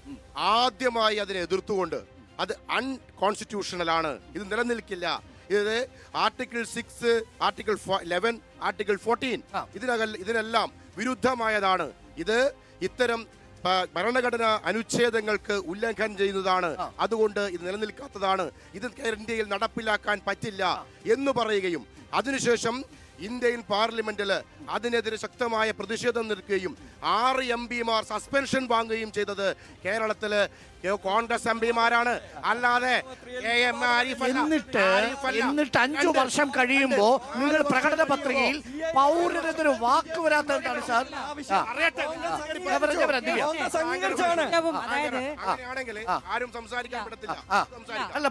ആദ്യമായി അതിനെ എതിർത്തുകൊണ്ട് അത് അൺകോൺസ്റ്റിറ്റ്യൂഷണൽ ആണ്, ഇത് നിലനിൽക്കില്ല, ഇത് ആർട്ടിക്കിൾ 6, ആർട്ടിക്കിൾ 11, ആർട്ടിക്കിൾ 14 ഇതിനെല്ലാം വിരുദ്ധമായതാണ്, ഇത് ഇത്തരം ഭരണഘടനാ അനുച്ഛേദങ്ങൾക്ക് ഉല്ലംഘനം ചെയ്യുന്നതാണ്, അതുകൊണ്ട് ഇത് നിലനിൽക്കാത്തതാണ്, ഇത് ഇന്ത്യയിൽ നടപ്പിലാക്കാൻ പറ്റില്ല എന്ന് പറയുകയും അതിനുശേഷം ഇന്ത്യൻ പാർലമെന്റിൽ അതിനെതിരെ ശക്തമായ പ്രതിഷേധം നിൽക്കുകയും 6 MPമാർ സസ്പെൻഷൻ വാങ്ങുകയും ചെയ്തത് കേരളത്തില് കോൺഗ്രസ് MPമാരാണ്, അല്ലാതെ എന്നിട്ട് 5 വർഷം കഴിയുമ്പോ നിങ്ങൾ പ്രകടന പത്രികയിൽ പൗരനെതിരെ വാക്ക് വരാത്തതാണ് സാർ. ആരും സംസാരിക്കാൻ പറ്റത്തില്ല. അല്ല,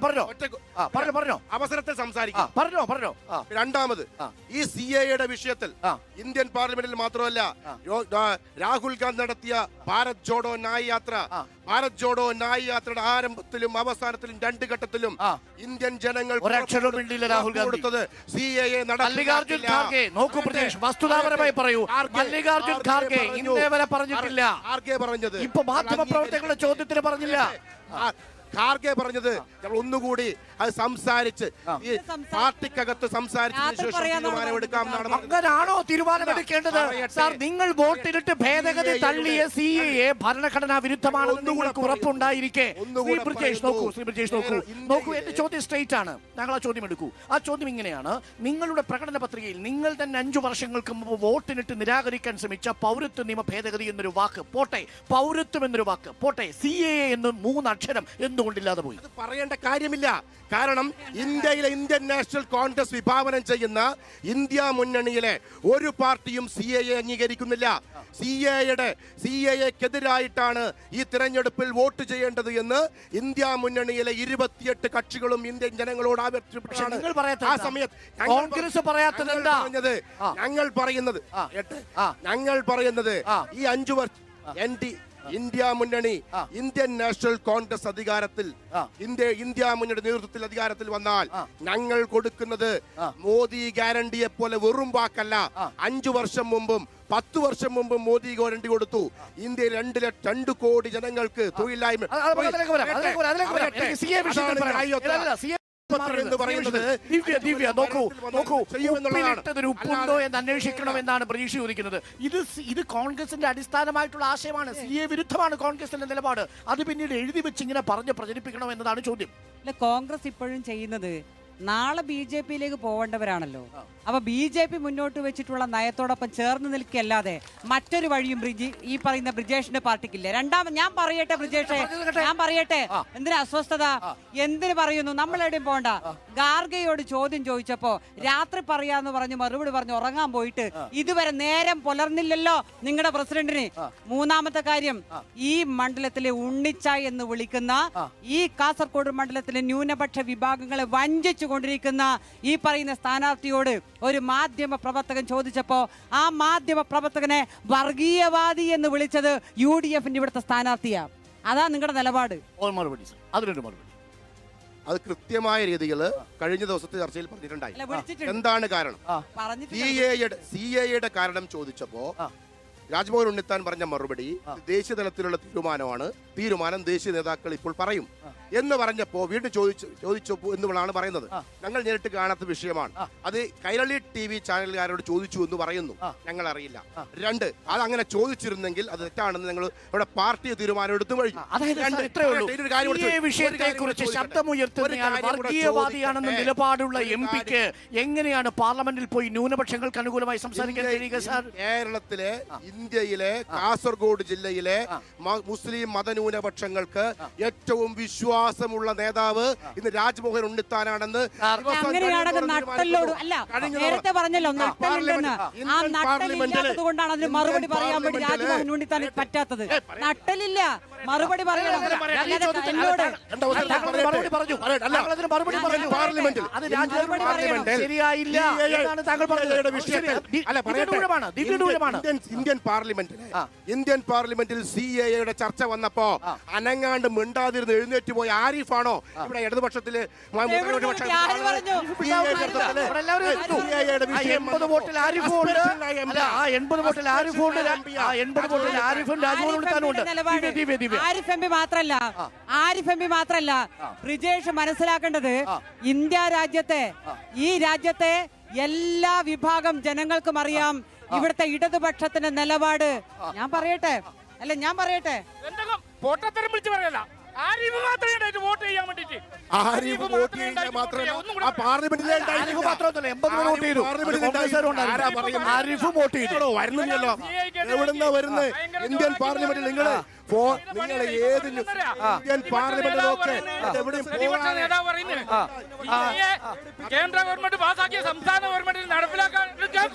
പറഞ്ഞോ അവസരത്തിൽ സംസാരിക്കാം. പറഞ്ഞോ. രണ്ടാമത് ഈ CAA വിഷയത്തിൽ ഇന്ത്യൻ പാർലമെന്റിൽ മാത്രമല്ല രാഹുൽ ഗാന്ധി നടത്തിയ ഭാരത് ജോഡോ ന്യായ് യാത്ര, ഭാരത് ജോഡോ ന്യായ് യാത്രയുടെ ആരംഭത്തിലും അവസാനത്തിലും 2 ഘട്ടത്തിലും ഇന്ത്യൻ ജനങ്ങൾ ഒരക്ഷരവും മിണ്ടിയില്ല രാഹുൽ ഗാന്ധി. കൊടുത്തത് CAA മല്ലികാർജുൻ ഖാർഗെ, നോക്കൂ പ്രജേഷ്, വസ്തുതാപരമായി പറയൂ. മല്ലികാർജുൻ ഖാർഗെ ഇന്നേ വരെ പറഞ്ഞിട്ടില്ല. ഖാർഗെ പറഞ്ഞത് ഇപ്പൊ മാധ്യമപ്രവർത്തകരുടെ ചോദ്യത്തിന് പറഞ്ഞില്ല. ഖാർഗെ പറഞ്ഞത് നമ്മൾ ഒന്നുകൂടി അത് സംസാരിച്ച് ഈ പാർട്ടിക്കകത്ത് സംസാരിച്ചതിന് ശേഷം തീരുമാനമെടുക്കാം എന്നാണ് പറഞ്ഞത്. അങ്ങനാണോ തീരുമാനമെടുക്കേണ്ടത്? സാർ, നിങ്ങൾ വോട്ടിലിട്ട് ഭേദഗതി തള്ളിയ CAA ഭരണഘടനാ വിരുദ്ധമാണെന്ന് നിങ്ങൾക്ക് ഉറപ്പുണ്ടായിരിക്കെ ശ്രീ ബ്രിജേഷ് നോക്കൂ, എന്റെ ചോദ്യം സ്ട്രെയിറ്റ് ആണ്. ഞങ്ങൾ ആ ചോദ്യം എടുക്കൂ. ആ ചോദ്യം ഇങ്ങനെയാണ്: നിങ്ങളുടെ പ്രകടന പത്രികയിൽ നിങ്ങൾ തന്നെ 5 വർഷങ്ങൾക്ക് മുമ്പ് വോട്ടിനിട്ട് നിരാകരിക്കാൻ ശ്രമിച്ച പൗരത്വ നിയമ ഭേദഗതി എന്നൊരു വാക്ക് പോട്ടെ, പൗരത്വം എന്നൊരു വാക്ക് പോട്ടെ, CAA എന്ന് 3 അക്ഷരം എന്തുകൊണ്ടില്ലാതെ പോയി? അത് പറയേണ്ട കാര്യമില്ല. കാരണം ഇന്ത്യയിലെ ഇന്ത്യൻ നാഷണൽ കോൺഗ്രസ് വിഭാവനം ചെയ്യുന്ന ഇന്ത്യ മുന്നണിയിലെ ഒരു പാർട്ടിയും CAA അംഗീകരിക്കുന്നില്ല. CAAക്കെതിരായിട്ടാണ് ഈ തിരഞ്ഞെടുപ്പിൽ വോട്ട് ചെയ്യേണ്ടത് എന്ന് ഇന്ത്യ മുന്നണിയിലെ 28 കക്ഷികളും ഇന്ത്യൻ ജനങ്ങളോട് ആവശ്യപ്പെട്ടാണ്. ആ സമയത്ത് കോൺഗ്രസ് പറയാത്തത് എന്താ? ഞങ്ങൾ പറയുന്നത് ഈ 5 വർഷം ഇന്ത്യ മുന്നണി, ഇന്ത്യൻ നാഷണൽ കോൺഗ്രസ് അധികാരത്തിൽ, ഇന്ത്യ മുന്നണി നേതൃത്വത്തിൽ അധികാരത്തിൽ വന്നാൽ ഞങ്ങൾ കൊടുക്കുന്നത് മോദി ഗ്യാരണ്ടിയെ പോലെ വെറും വാക്കല്ല. 5 വർഷം മുമ്പും 10 വർഷം മുമ്പും മോദി ഗ്യാരണ്ടി കൊടുത്തു. ഇന്ത്യയിൽ 2 കോടി ജനങ്ങൾക്ക് തൊഴിലില്ലായ്മ. ഉപ്പുണ്ടോ എന്ന് അന്വേഷിക്കണമെന്നാണ് പ്രതീക്ഷ ചോദിക്കുന്നത്. ഇത് കോൺഗ്രസിന്റെ അടിസ്ഥാനമായിട്ടുള്ള ആശയമാണ്. CAA വിരുദ്ധമാണ് കോൺഗ്രസിന്റെ നിലപാട്. അത് പിന്നീട് എഴുതി വെച്ച് ഇങ്ങനെ പറഞ്ഞ് പ്രചരിപ്പിക്കണം എന്നതാണ് ചോദ്യം. കോൺഗ്രസ് ഇപ്പോഴും ചെയ്യുന്നത് നാളെ BJPയിലേക്ക് പോവേണ്ടവരാണല്ലോ. അപ്പൊ BJP മുന്നോട്ട് വെച്ചിട്ടുള്ള നയത്തോടൊപ്പം ചേർന്ന് നിൽക്കല്ലാതെ മറ്റൊരു വഴിയും ഈ പറയുന്ന ബ്രിജേഷിന്റെ പാർട്ടിക്കില്ല. ഞാൻ പറയട്ടെ ബ്രിജേഷെ, എന്തിനാ അസ്വസ്ഥത? എന്തിനു പറയുന്നു? നമ്മളെവിടെയും പോണ്ട. ഖാർഗെയോട് ചോദ്യം ചോദിച്ചപ്പോ രാത്രി പറയാന്ന് പറഞ്ഞ് മറുപടി പറഞ്ഞ് ഉറങ്ങാൻ പോയിട്ട് ഇതുവരെ നേരം പുലർന്നില്ലല്ലോ നിങ്ങളുടെ പ്രസിഡന്റിന്. 3ാമത്തെ കാര്യം, ഈ മണ്ഡലത്തിലെ ഉണ്ണിച്ച എന്ന് വിളിക്കുന്ന ഈ കാസർഗോഡ് മണ്ഡലത്തിലെ ന്യൂനപക്ഷ വിഭാഗങ്ങളെ വഞ്ചിച്ചു കൊണ്ടിരിക്കുന്ന ഈ പറയുന്ന സ്ഥാനാർത്ഥിയോട് ഒരു മാധ്യമ പ്രവർത്തകൻ ചോദിച്ചപ്പോ ആ മാധ്യമ പ്രവർത്തകനെ വർഗീയവാദി എന്ന് വിളിച്ചത് UDFന്റെ ഇവിടുത്തെ സ്ഥാനാർത്ഥിയാ. അതാ നിങ്ങളുടെ നിലപാട്. അത് കൃത്യമായ രീതിയിൽ കഴിഞ്ഞ ദിവസത്തെ ചർച്ചയിൽ പറഞ്ഞിട്ടുണ്ടായി. എന്താണ് കാരണം? CAAയുടെ കാരണം ചോദിച്ചപ്പോ രാജ്മോഹൻ ഉണ്ണിത്താൻ പറഞ്ഞ മറുപടി ദേശീയ തലത്തിലുള്ള തീരുമാനം ദേശീയ നേതാക്കൾ ഇപ്പോൾ പറയും എന്ന് പറഞ്ഞപ്പോ വീണ്ടും ചോദിച്ചു എന്നുള്ളതാണ് പറയുന്നത്. ഞങ്ങൾ നേരിട്ട് കാണാത്ത വിഷയമാണ്. അത് കൈരളി TV ചാനലുകാരോട് ചോദിച്ചു എന്ന് പറയുന്നു. ഞങ്ങൾ അറിയില്ല. 2, അത് അങ്ങനെ ചോദിച്ചിരുന്നെങ്കിൽ അത് തെറ്റാണെന്ന് ഞങ്ങൾ ഇവിടെ പാർട്ടി തീരുമാനം എടുത്തു കഴിഞ്ഞു. വർഗീയവാദിയാണെന്ന നിലപാടുള്ള MP-ക്ക് എങ്ങനെയാണ് പാർലമെന്റിൽ പോയി ന്യൂനപക്ഷങ്ങൾക്ക് അനുകൂലമായി സംസാരിക്കാൻ കഴിയുക? സാർ, കേരളത്തിലെ ഇന്ത്യയിലെ കാസർഗോഡ് ജില്ലയിലെ മുസ്ലിം മതന്യൂനപക്ഷങ്ങൾക്ക് ഏറ്റവും വിശ്വാസമുള്ള നേതാവ് ഇന്ന് രാജ്മോഹൻ ഉണ്ണിത്താനാണെന്ന് നേരത്തെ പറഞ്ഞല്ലോ നട്ടലുണ്ടെന്ന്. ആ നട്ടലില്ലാത്തത് കൊണ്ടാണ് അതിന് മറുപടി പറയാൻ വേണ്ടി രാജ്മോഹൻ ഉണ്ണിത്താൻ പറ്റാത്തത്. നട്ടലില്ല, മറുപടി പറയണം. ഇന്ത്യൻ പാർലമെന്റിൽ CAAയുടെ ചർച്ച വന്നപ്പോ അനങ്ങാണ്ട് മിണ്ടാതിരുന്ന് എഴുന്നേറ്റ് പോയ ആരിഫാണോ ഇവിടെ ഇടതുപക്ഷത്തില്? 80 വോട്ടിൽ ആരിഫ് എം പി മാത്രല്ല ബ്രിജേഷ് മനസ്സിലാക്കേണ്ടത്, ഈ രാജ്യത്തെ എല്ലാ വിഭാഗം ജനങ്ങൾക്കും അറിയാം ഇവിടുത്തെ ഇടതുപക്ഷത്തിന്റെ നിലപാട്. ഞാൻ പറയട്ടെ പൊട്ടത്തരം വിളിച്ച് പറയല്ല. ആരിഫ് മാത്രമേ വോട്ട് ചെയ്യാൻ വേണ്ടിട്ട്. ആരിഫ് വോട്ട് ചെയ്യാൻ മാത്രമല്ല, ആ പാർലമെന്റിലെ വരുന്നില്ലല്ലോ. എവിടുന്നാ വരുന്നത്? ഇന്ത്യൻ പാർലമെന്റിൽ നിങ്ങൾ ഇന്ത്യൻ പാർലമെന്റിലൊക്കെ എവിടെയും കേന്ദ്ര ഗവൺമെന്റ് പാസാക്കിയ സംസ്ഥാന ഗവൺമെന്റിന് നടപ്പിലാക്കാൻ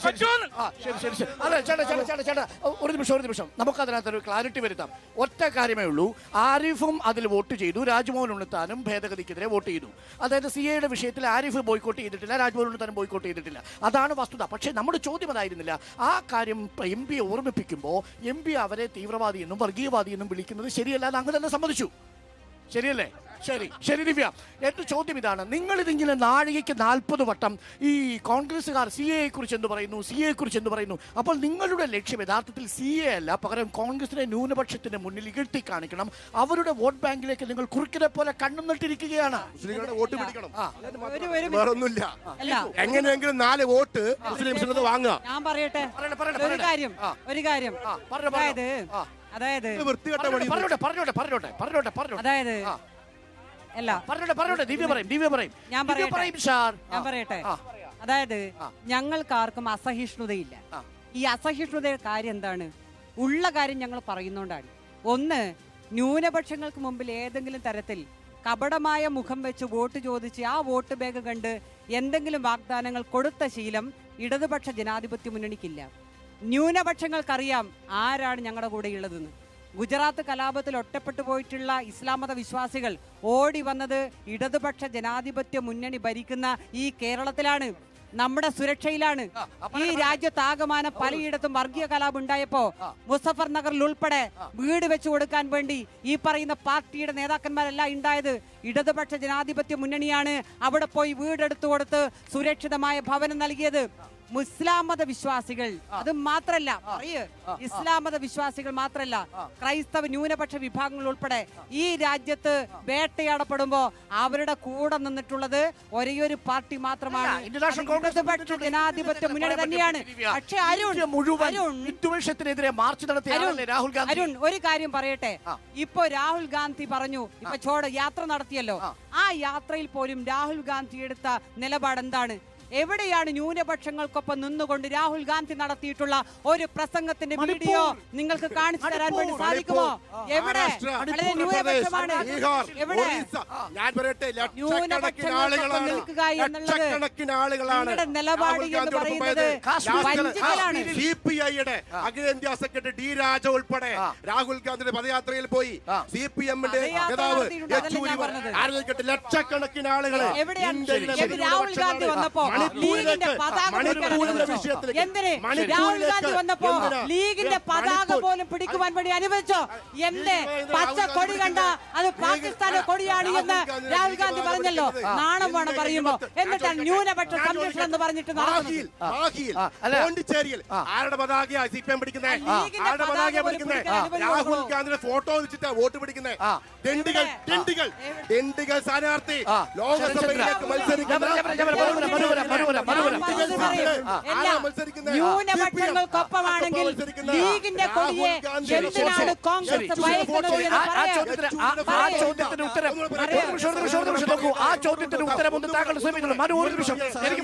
പറ്റുമെന്ന്. ശരി ശരി ശരി. അല്ല ചേട്ടാ ഒരു നിമിഷം നമുക്കതിനകത്തൊരു ക്ലാരിറ്റി വരുത്താം. ഒറ്റ കാര്യമേ ഉള്ളൂ, ആരിഫും അതിൽ വോട്ട് ചെയ്തു, രാജ്മോഹൻ ഉണ്ണിത്താനും ഭേദഗതിക്കെതിരെ വോട്ട് ചെയ്തു. അതായത് CAA വിഷയത്തിൽ ആരിഫ് ബോയ്ക്കോട്ട് ചെയ്തിട്ടില്ല, രാജ്മോഹൻ ഉണ്ണിത്താനും ബോയ്ക്കോട്ട് ചെയ്തിട്ടില്ല. അതാണ് വസ്തുത. പക്ഷേ നമ്മുടെ ചോദ്യം അതായിരുന്നില്ല. ആ കാര്യം MP ഓർമ്മിപ്പിക്കുമ്പോൾ MP അവരെ തീവ്രവാദി എന്നും വർഗീയവാദി എന്നും വിളിക്കുന്നത് ശരിയല്ല എന്ന് അങ്ങ് തന്നെ സമ്മതിച്ചു. ശരിയല്ലേ? ശരി ദിവ്യ, എന്റെ ചോദ്യം ഇതാണ്. നിങ്ങളിതിങ്ങനെ നാഴികയ്ക്ക് 40 വട്ടം ഈ കോൺഗ്രസ്സുകാർ CAA കുറിച്ച് എന്ത് പറയുന്നു. അപ്പോൾ നിങ്ങളുടെ ലക്ഷ്യം യഥാർത്ഥത്തിൽ CAA അല്ല, പകരം കോൺഗ്രസിനെ ന്യൂനപക്ഷത്തിന്റെ മുന്നിൽ ഇകഴ്ത്തി കാണിക്കണം. അവരുടെ വോട്ട് ബാങ്കിലേക്ക് നിങ്ങൾ കുറുക്കിനെ പോലെ കണ്ണും നട്ടിരിക്കുകയാണ്. മുസ്ലിങ്ങളുടെ വോട്ട് പിടിക്കണം, ഒരു വേറൊന്നുമില്ല. എങ്ങനെയെങ്കിലും 4 വോട്ട് മുസ്ലിംസിന് വാങ്ങുക. ഞാൻ പറയട്ടെ ഒരു കാര്യം അതായത് ദിവ്യ പറയും. ഞാൻ പറയട്ടെ അതായത് ഞങ്ങൾക്കാർക്കും അസഹിഷ്ണുതയില്ല. ഈ അസഹിഷ്ണുതയുടെ കാര്യം എന്താണ്? ഉള്ള കാര്യം ഞങ്ങൾ പറയുന്നോണ്ടാണ്. ഒന്ന്, ന്യൂനപക്ഷങ്ങൾക്ക് മുമ്പിൽ ഏതെങ്കിലും തരത്തിൽ കപടമായ മുഖം വെച്ച് വോട്ട് ചോദിച്ച് ആ വോട്ട് ബാഗ് കണ്ട് എന്തെങ്കിലും വാഗ്ദാനങ്ങൾ കൊടുത്ത ശീലം ഇടതുപക്ഷ ജനാധിപത്യ മുന്നണിക്കില്ല. ന്യൂനപക്ഷങ്ങൾക്കറിയാം ആരാണ് ഞങ്ങളുടെ കൂടെ ഉള്ളതെന്ന്. ഗുജറാത്ത് കലാപത്തിൽ ഒറ്റപ്പെട്ടു പോയിട്ടുള്ള ഇസ്ലാം മത വിശ്വാസികൾ ഓടി വന്നത് ഇടതുപക്ഷ ജനാധിപത്യ മുന്നണി ഭരിക്കുന്ന ഈ കേരളത്തിലാണ്, നമ്മുടെ സുരക്ഷയിലാണ്. ഈ രാജ്യത്താകമാനം പലയിടത്തും വർഗീയ കലാപം ഉണ്ടായപ്പോ മുസഫർ നഗറിൽ ഉൾപ്പെടെ വീട് വെച്ചു കൊടുക്കാൻ വേണ്ടി ഈ പറയുന്ന പാർട്ടിയുടെ നേതാക്കന്മാരെല്ലാം ഉണ്ടായത് ഇടതുപക്ഷ ജനാധിപത്യ മുന്നണിയാണ്. അവിടെ പോയി വീടെടുത്തു കൊടുത്ത് സുരക്ഷിതമായ ഭവനം നൽകിയത് ഇസ്ലാം മത വിശ്വാസികൾ. അത് മാത്രല്ല ഇസ്ലാം മത വിശ്വാസികൾ മാത്രല്ല, ക്രൈസ്തവ ന്യൂനപക്ഷ വിഭാഗങ്ങൾ ഉൾപ്പെടെ ഈ രാജ്യത്ത് വേട്ടയാടപ്പെടുമ്പോ അവരുടെ കൂടെ നിന്നിട്ടുള്ളത് ഒരേയൊരു പാർട്ടി മാത്രമാണ്, ഇടതുപക്ഷ ജനാധിപത്യ മുന്നണി തന്നെയാണ്. പക്ഷെ അരുൺ ഒരു കാര്യം പറയട്ടെ, ഇപ്പൊ രാഹുൽ ഗാന്ധി പറഞ്ഞു, ഇപ്പൊ യാത്ര നടത്തിയല്ലോ, ആ യാത്രയിൽ പോലും രാഹുൽ ഗാന്ധി എടുത്ത നിലപാട് എന്താണ്? എവിടെയാണ് ന്യൂനപക്ഷങ്ങൾക്കൊപ്പം നിന്നുകൊണ്ട് രാഹുൽ ഗാന്ധി നടത്തിയിട്ടുള്ള ഒരു പ്രസംഗത്തിന്റെ വീഡിയോ നിങ്ങൾക്ക് കാണിച്ചു തരാൻ വേണ്ടി സാധിക്കുമോ? എവിടെ ന്യൂനപക്ഷമാണ്, എവിടെ ന്യൂനപക്ഷങ്ങൾക്കൊപ്പം നിൽക്കുക എന്നുള്ളത് നിങ്ങളുടെ നിലപാട് എന്ന് പറയുന്നത് വഞ്ചിക്കലാണ്. CPIയുടെ അഖിലേന്ത്യാ സെക്രട്ടറി D രാജ ഉൾപ്പെടെ രാഹുൽ ഗാന്ധിയുടെ പദയാത്രയിൽ പോയി. CPMന്റെ നേതാവ് ലക്ഷക്കണക്കിന് ആളുകൾ രാഹുൽ ഗാന്ധി വന്നപ്പോ ലീഗിന്റെ പതാക എന്തിന് രാഹുൽ ഗാന്ധി വന്നപ്പോ ലീഗിന്റെ പതാക പോലും പിടിക്കുവാൻ വേണ്ടി അനുവദിച്ചോ? എന്റെ പച്ച കൊടി കണ്ട അത് പാകിസ്ഥാന്റെ കൊടിയാണ് എന്ന് രാഹുൽ ഗാന്ധി പറഞ്ഞല്ലോ. നാണം വേണം പറയുമ്പോ. എന്നിട്ടാണ് ന്യൂനപക്ഷ സംരക്ഷണം എന്ന് പറഞ്ഞിട്ട് പോണ്ടിച്ചേരിയിൽ ആരുടെ പതാകയാ CPM പിടിക്കുന്നത്? ആരുടെ പതാകയാ പിടിക്കുന്നത്? രാഹുൽ ഗാന്ധിയുടെ ഫോട്ടോ വെച്ചിട്ട് വോട്ട് പിടിക്കുന്നത്. ടെണ്ടികൾ സ്ഥാനാർത്ഥി ലോകസഭയിലേക്ക് ന്യൂനപക്ഷങ്ങൾക്കൊപ്പമാണെങ്കിൽ ലീഗിന്റെ കൊടിയെ എന്തിനാണ് കോൺഗ്രസ് ഭയക്കുന്നത്? ആ ചോദ്യത്തിന് ഉത്തരം ഒന്ന് താങ്കൾ ശ്രമിക്കുന്നു. ഒരു നിമിഷം എനിക്ക്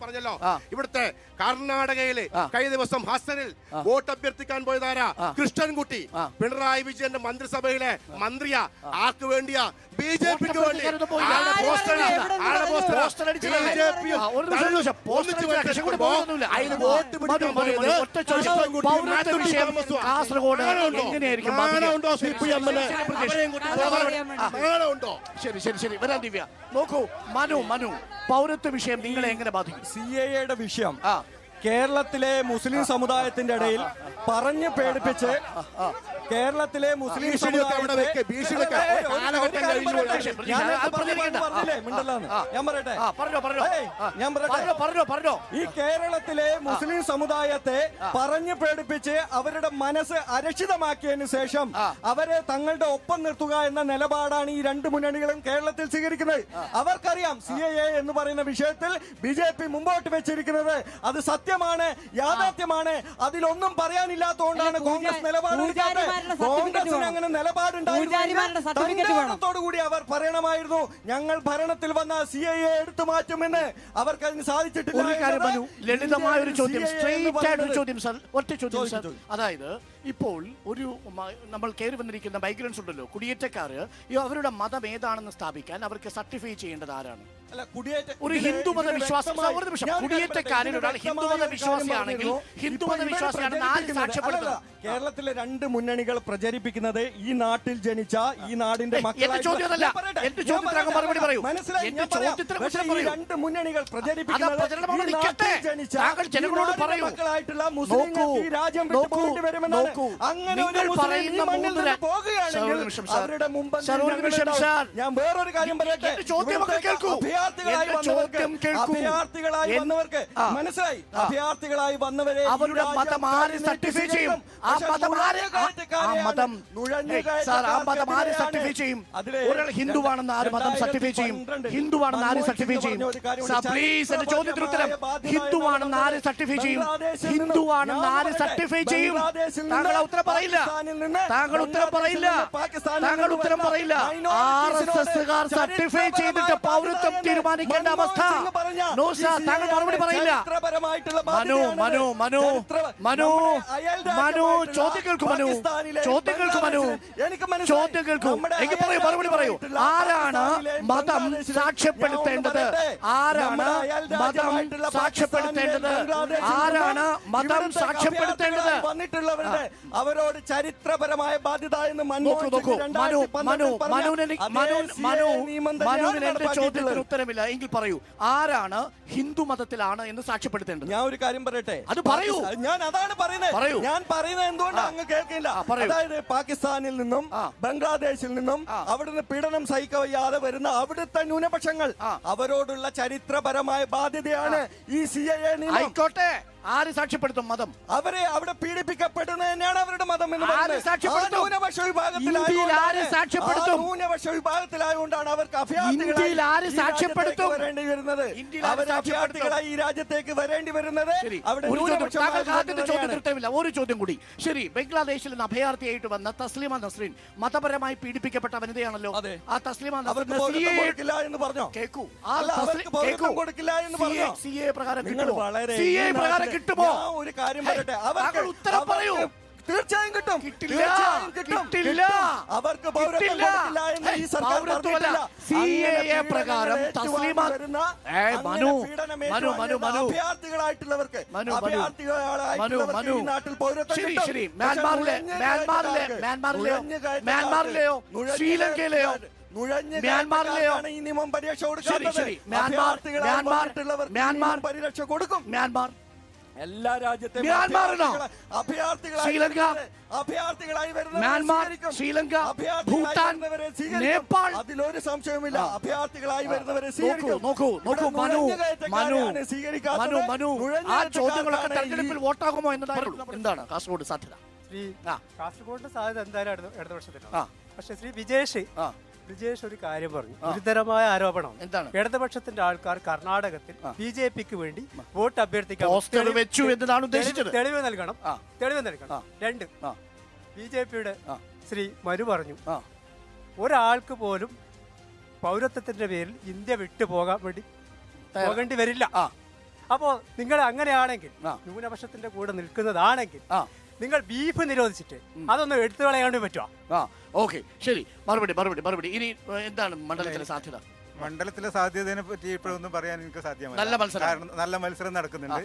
പറഞ്ഞല്ലോ, ഇവിടുത്തെ കർണാടകയില് കഴിഞ്ഞ ദിവസം ഹസനിൽ വോട്ട് അഭ്യർത്ഥിക്കാൻ പോയതാരാ? കൃഷ്ണൻകുട്ടി. പിണറായി വിജയന്റെ മന്ത്രിസഭയിലെ മന്ത്രിയാ. ആർക്ക് വേണ്ടിയാ? BJPക്ക് വേണ്ടി. ശരി വരാൻ ദിവ്യ. നോക്കൂ മനു, പൗരത്വ വിഷയം നിങ്ങളെ എങ്ങനെ ബാധിക്കും? CAAയുടെ വിഷയം കേരളത്തിലെ മുസ്ലിം സമുദായത്തിന്റെ ഇടയിൽ പറഞ്ഞ് പേടിപ്പിച്ച് കേരളത്തിലെ മുസ്ലിം ഈ കേരളത്തിലെ മുസ്ലിം സമുദായത്തെ പറഞ്ഞു പേടിപ്പിച്ച് അവരുടെ മനസ്സ് അരക്ഷിതമാക്കിയതിനു ശേഷം അവരെ തങ്ങളുടെ ഒപ്പം നിർത്തുക എന്ന നിലപാടാണ് ഈ രണ്ട് മുന്നണികളും കേരളത്തിൽ സ്വീകരിക്കുന്നത്. അവർക്കറിയാം CAA എന്ന് പറയുന്ന വിഷയത്തിൽ BJP മുമ്പോട്ട് വെച്ചിരിക്കുന്നത് അത് സത്യമാണ്, യാഥാർത്ഥ്യമാണ്. അതിലൊന്നും പറയാനില്ലാത്തതുകൊണ്ടാണ് കോൺഗ്രസ് നിലപാട്. കോൺഗ്രസിന് അങ്ങനെ പൂജാരിമാരുടെ സർട്ടിഫിക്കറ്റ് വേണം. കൂടി അവർ പറയണമായിരുന്നു ഞങ്ങൾ ഭരണത്തിൽ വന്ന CAA എടുത്തു മാറ്റുമെന്ന്. അവർക്ക് അതിന് സാധിച്ചിട്ടില്ല. ഒരു കാര്യം മനു, ലളിതമായ ഒരു ചോദ്യം, സ്ട്രെയിറ്റ് ആയിട്ടൊരു ചോദ്യം സർ, ഒറ്റ ചോദ്യം സർ. അതായത് ഇപ്പോൾ ഒരു നമ്മൾ കയറി വന്നിരിക്കുന്ന മൈഗ്രൻസ് ഉണ്ടല്ലോ, കുടിയേറ്റക്കാര്, അവരുടെ മതം ഏതാണെന്ന് സ്ഥാപിക്കാൻ അവർക്ക് സർട്ടിഫൈ ചെയ്യേണ്ടത് ആരാണ്? ഒരു ഹിന്ദുമത വിശ്വാസം. ഒരു നിമിഷം, കുടിയേറ്റക്കാരിൽ ഒരാൾ ഹിന്ദുമത വിശ്വാസിയാണെങ്കിൽ ഹിന്ദുമത വിശ്വാസിയാണെന്ന് ആര് സാക്ഷ്യപ്പെടുത്തുക? കേരളത്തിലെ 2 മുന്നണികൾ പ്രചരിപ്പിക്കുന്നത് ഈ നാട്ടിൽ ജനിച്ച ഈ നാടിന്റെ എന്റെ ചോദ്യമല്ല, എന്റെ ചോദ്യത്തിന് മറുപടി പറയൂ. എന്റെ ചോദ്യത്തിന് ഉത്തരം പറയൂ. 2 മുന്നണികൾ പ്രചരണമാണ് നിൽക്കട്ടെ. താങ്കൾ ജനങ്ങളോട് പറയൂ. നോക്കൂ, നോക്കൂ, നോക്കൂ, നിങ്ങൾ പറയുന്ന ഞാൻ വേറൊരു കാര്യം പറയട്ടെ. അഭയാർത്ഥികളായി വന്നവർക്ക് മനസ്സിലായി, അഭയാർത്ഥികളായി വന്നവരെ അവരുടെ മതം ആര് സർട്ടിഫൈ ചെയ്യും? ആ മതം സർട്ടിഫൈ ചെയ്യും? ഒരാൾ ഹിന്ദുവാണെന്ന് ആര് മതം സർട്ടിഫൈ ചെയ്യും? ഹിന്ദുവാണെന്ന് ആര് സർട്ടിഫൈ ചെയ്യും? പ്ലീസ്, എന്റെ ചോദ്യത്തിന് ഉത്തരം. ഹിന്ദുവാണെന്ന് ആര് സർട്ടിഫൈ ചെയ്യും? ഹിന്ദുവാണെന്ന് ആര് സർട്ടിഫൈ ചെയ്യും? താങ്കൾ ഉത്തരം പറയില്ല. താങ്കൾ ഉത്തരം പറയില്ല. താങ്കൾ ഉത്തരം പറയില്ല. RSSകാർ സർട്ടിഫൈ ചെയ്തിട്ട് പൗരത്വം തീരുമാനിക്കേണ്ട അവസ്ഥ. നോ സർ, താങ്കൾ മറുപടി പറയില്ല. മനു മനു മനു മനു മനു ചോദ്യം കേൾക്കൂ. മനു ചോദ്യം കേൾക്കൂ. മനു ചോദ്യം കേൾക്കൂ. എങ്കിൽ പറയൂ, മറുപടി പറയൂ. ആരാണ് മതം സാക്ഷ്യപ്പെടുത്തേണ്ടത്? ആരാണ് മതം സാക്ഷ്യപ്പെടുത്തേണ്ടത്? ആരാണ് മതം സാക്ഷ്യപ്പെടുത്തേണ്ടത്? വന്നിട്ടുള്ളവരുടെ അവരോട് ചരിത്രപരമായ ബാധ്യത എന്ന് മനുവിന് എന്റെ ചോദ്യത്തിന് ഉത്തരമില്ല. എങ്കിൽ പറയൂ, ആരാണ് ഹിന്ദു മതത്തിലാണ് എന്ന് സാക്ഷ്യപ്പെടുത്തേണ്ടത്? ഞാൻ ഒരു കാര്യം പറയട്ടെ. അത് പറയൂ. ഞാൻ അതാണ് പറയുന്നത്. പറയൂ. ഞാൻ പറയുന്നത് എന്തുകൊണ്ടാണ് അങ്ങ് കേൾക്കില്ല? അതായത് പാകിസ്ഥാനിൽ നിന്നും ബംഗ്ലാദേശിൽ നിന്നും അവിടുന്ന് പീഡനം സഹിക്കവയ്യാതെ വരുന്ന അവിടുത്തെ ന്യൂനപക്ഷങ്ങൾ, അവരോടുള്ള ചരിത്രപരമായ ബാധ്യതയാണ് ഈ CAA നിയമം. ആയിക്കോട്ടെ, ആര് സാക്ഷ്യപ്പെടുത്തും മതം? അവരെ അവിടെ പീഡിപ്പിക്കപ്പെടുന്നത് തന്നെയാണ് അവരുടെ മതം എന്ന് പറയുന്നത്. ന്യൂനപക്ഷ വിഭാഗത്തിലായതുകൊണ്ടാണ് അവർക്ക് അഭയാർത്ഥികളായി വരേണ്ടി വരുന്നത്. അവർ അഭയാർത്ഥികളായി ഈ രാജ്യത്തേക്ക് വരേണ്ടി വരുന്നത്. ഒരു ചോദ്യം കൂടി. ശരി, ബംഗ്ലാദേശിൽ നിന്ന് അഭയാർത്ഥിയായിട്ട് വന്ന തസ്ലിമ നസ്രീൻ മതപരമായി പീഡിപ്പിക്കപ്പെട്ട വനിതയാണല്ലോ. ആ തസ്ലിമ എന്ന് പറഞ്ഞോ? കേൾക്കൂ, CAA പ്രകാരം കിട്ടുമോ? ഒരു കാര്യം പറയട്ടെ. ഉത്തരം പറയൂ. തീർച്ചയായും കിട്ടും. കിട്ടില്ല. അവർക്ക് പൗരത്വം കൊടുക്കില്ല എന്ന് ഈ സർക്കാർ പറഞ്ഞിട്ടില്ല. CAA പ്രകാരം തസ്ലീമ അഭയാർത്ഥികളായിട്ടുള്ളവർക്ക് ഈ നാട്ടിൽ പൗരത്വം ശരി, മ്യാൻമാറിലെയോ ശ്രീലങ്കയിലെയോ മ്യാൻമാറിലെയോ ഈ നിയമം പരിരക്ഷ കൊടുക്കുന്നത്? മ്യാൻമാർ പരിരക്ഷ കൊടുക്കും. മ്യാൻമാർ എല്ലാ രാജ്യത്തെയും അഭയാർത്ഥികളായി മ്യാൻമാർ, ശ്രീലങ്ക, ഭൂട്ടാൻ, നേപ്പാൾ, അതിലൊരു സംശയവുമില്ല. അഭയാർത്ഥികളായി വരുന്നവരെ നോക്കൂ. ആ ചോദ്യങ്ങളൊക്കെ തെരഞ്ഞെടുപ്പിൽ വോട്ടാകുമോ എന്നതായിരുന്നു. എന്താണ് കാസർഗോഡ് സാധ്യത? കാസർഗോഡിന്റെ സാധ്യത എന്തായാലും ഇടതുപക്ഷത്തിലാണ്. പക്ഷെ ശ്രീ വിജേഷ് ഒരു കാര്യം പറഞ്ഞു, ഗുരുതരമായ ആരോപണം. എന്താണ്? ഇടതുപക്ഷത്തിന്റെ ആൾക്കാർ കർണാടകത്തിൽ BJPക്ക് വേണ്ടി വോട്ട് അഭ്യർത്ഥിക്കാൻ തെളിവ് നൽകണം. 2, BJPയുടെ ശ്രീ മനു പറഞ്ഞു, ഒരാൾക്ക് പോലും പൗരത്വത്തിന്റെ പേരിൽ ഇന്ത്യ വിട്ടു പോകേണ്ടി വരില്ല. അപ്പോ നിങ്ങൾ അങ്ങനെയാണെങ്കിൽ, ന്യൂനപക്ഷത്തിന്റെ കൂടെ നിൽക്കുന്നതാണെങ്കിൽ, നിങ്ങൾ ബീഫ് നിരോധിച്ചിട്ട് അതൊന്ന് എടുത്തു കളയാണ്ട് പറ്റുമോ? ഓക്കെ, ശരി. മറുപടി. ഇനി എന്താണ് മണ്ഡലത്തിലെ സാധ്യത? മണ്ഡലത്തിലെ സാധ്യതയെ പറ്റി ഇപ്പോഴൊന്നും പറയാൻ എനിക്ക് സാധ്യമല്ല. നല്ല മത്സരം നടക്കുന്നുണ്ട്.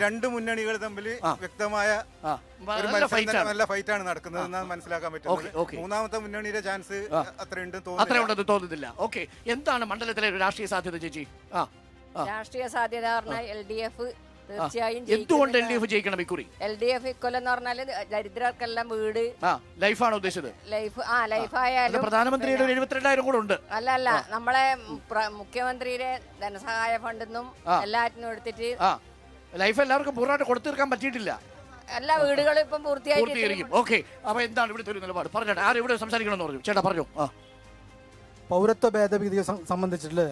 2 മുന്നണികൾ തമ്മിൽ വ്യക്തമായ നല്ല ഫൈറ്റാണ് നടക്കുന്നത് എന്നാണ് മനസ്സിലാക്കാൻ പറ്റുന്നത്. 3ാമത്തെ മുന്നണിയുടെ ചാൻസ് അത്രയുണ്ടെന്ന് തോന്നുന്നില്ല. ഓക്കെ, എന്താണ് മണ്ഡലത്തിലെ രാഷ്ട്രീയ സാധ്യത ചേച്ചി? രാഷ്ട്രീയ സാധ്യത പറഞ്ഞാൽ LDF തീർച്ചയായും. എന്തുകൊണ്ട് LDF ജയിക്കണം ഇക്കുറി? LDF ഇക്കൊല്ലം എന്ന് പറഞ്ഞാല് ദരിദ്രർക്കെല്ലാം വീട്, ലൈഫാണ് ഉദ്ദേശിച്ചത്. ലൈഫായാലും പ്രധാനമന്ത്രിയുടെ 72,000 കൂടെ ഉണ്ട്. അല്ല, നമ്മളെ മുഖ്യമന്ത്രിയുടെ ധനസഹായ ഫണ്ടിൽ നിന്നും എല്ലാറ്റിനും എടുത്തിട്ട് ലൈഫ് എല്ലാവർക്കും പൂർണ്ണമായിട്ട് കൊടുത്തീർക്കാൻ പറ്റിയിട്ടില്ല. എല്ലാ വീടുകളും ഇപ്പം പൂർത്തിയായിരിക്കും. ഓക്കെ, അപ്പൊ എന്താണ് ഇവിടുത്തെ ഒരു നിലപാട്? പറഞ്ഞോട്ടെ, ആരും ഇവിടെ സംസാരിക്കണമെന്ന് പറഞ്ഞു. ചേട്ടാ പറഞ്ഞു. പൗരത്വ ഭേദഗതിയെ സംബന്ധിച്ചിട്ടുള്ള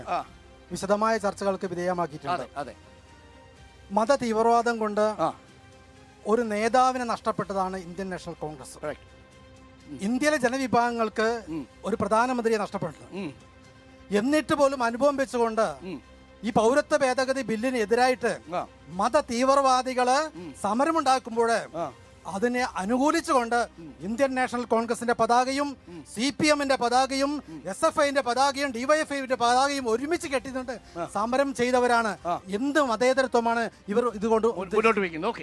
വിശദമായ ചർച്ചകൾക്ക് വിധേയമാക്കിയിട്ടുണ്ട്. അതെ. മത തീവ്രവാദം കൊണ്ട് ഒരു നേതാവിനെ നഷ്ടപ്പെട്ടതാണ് ഇന്ത്യൻ നാഷണൽ കോൺഗ്രസ്. ഇന്ത്യയിലെ ജനവിഭാഗങ്ങൾക്ക് ഒരു പ്രധാനമന്ത്രിയെ നഷ്ടപ്പെട്ടു. എന്നിട്ട് പോലും അനുഭവം വെച്ചുകൊണ്ട് ഈ പൗരത്വ ഭേദഗതി ബില്ലിന് എതിരായിട്ട് മത തീവ്രവാദികള് സമരമുണ്ടാക്കുമ്പോൾ അതിനെ അനുകൂലിച്ചുകൊണ്ട് ഇന്ത്യൻ നാഷണൽ കോൺഗ്രസിന്റെ പതാകയും CPM-ന്റെ പതാകയും SFIന്റെ പതാകയും DYFIന്റെ പതാകയും ഒരുമിച്ച് കെട്ടിക്കൊണ്ട് സമരം ചെയ്തവരാണ്. എന്ത് മതേതരത്വമാണ് ഇവർ ഇതുകൊണ്ട് മുന്നോട്ട് വയ്ക്കുന്നത്?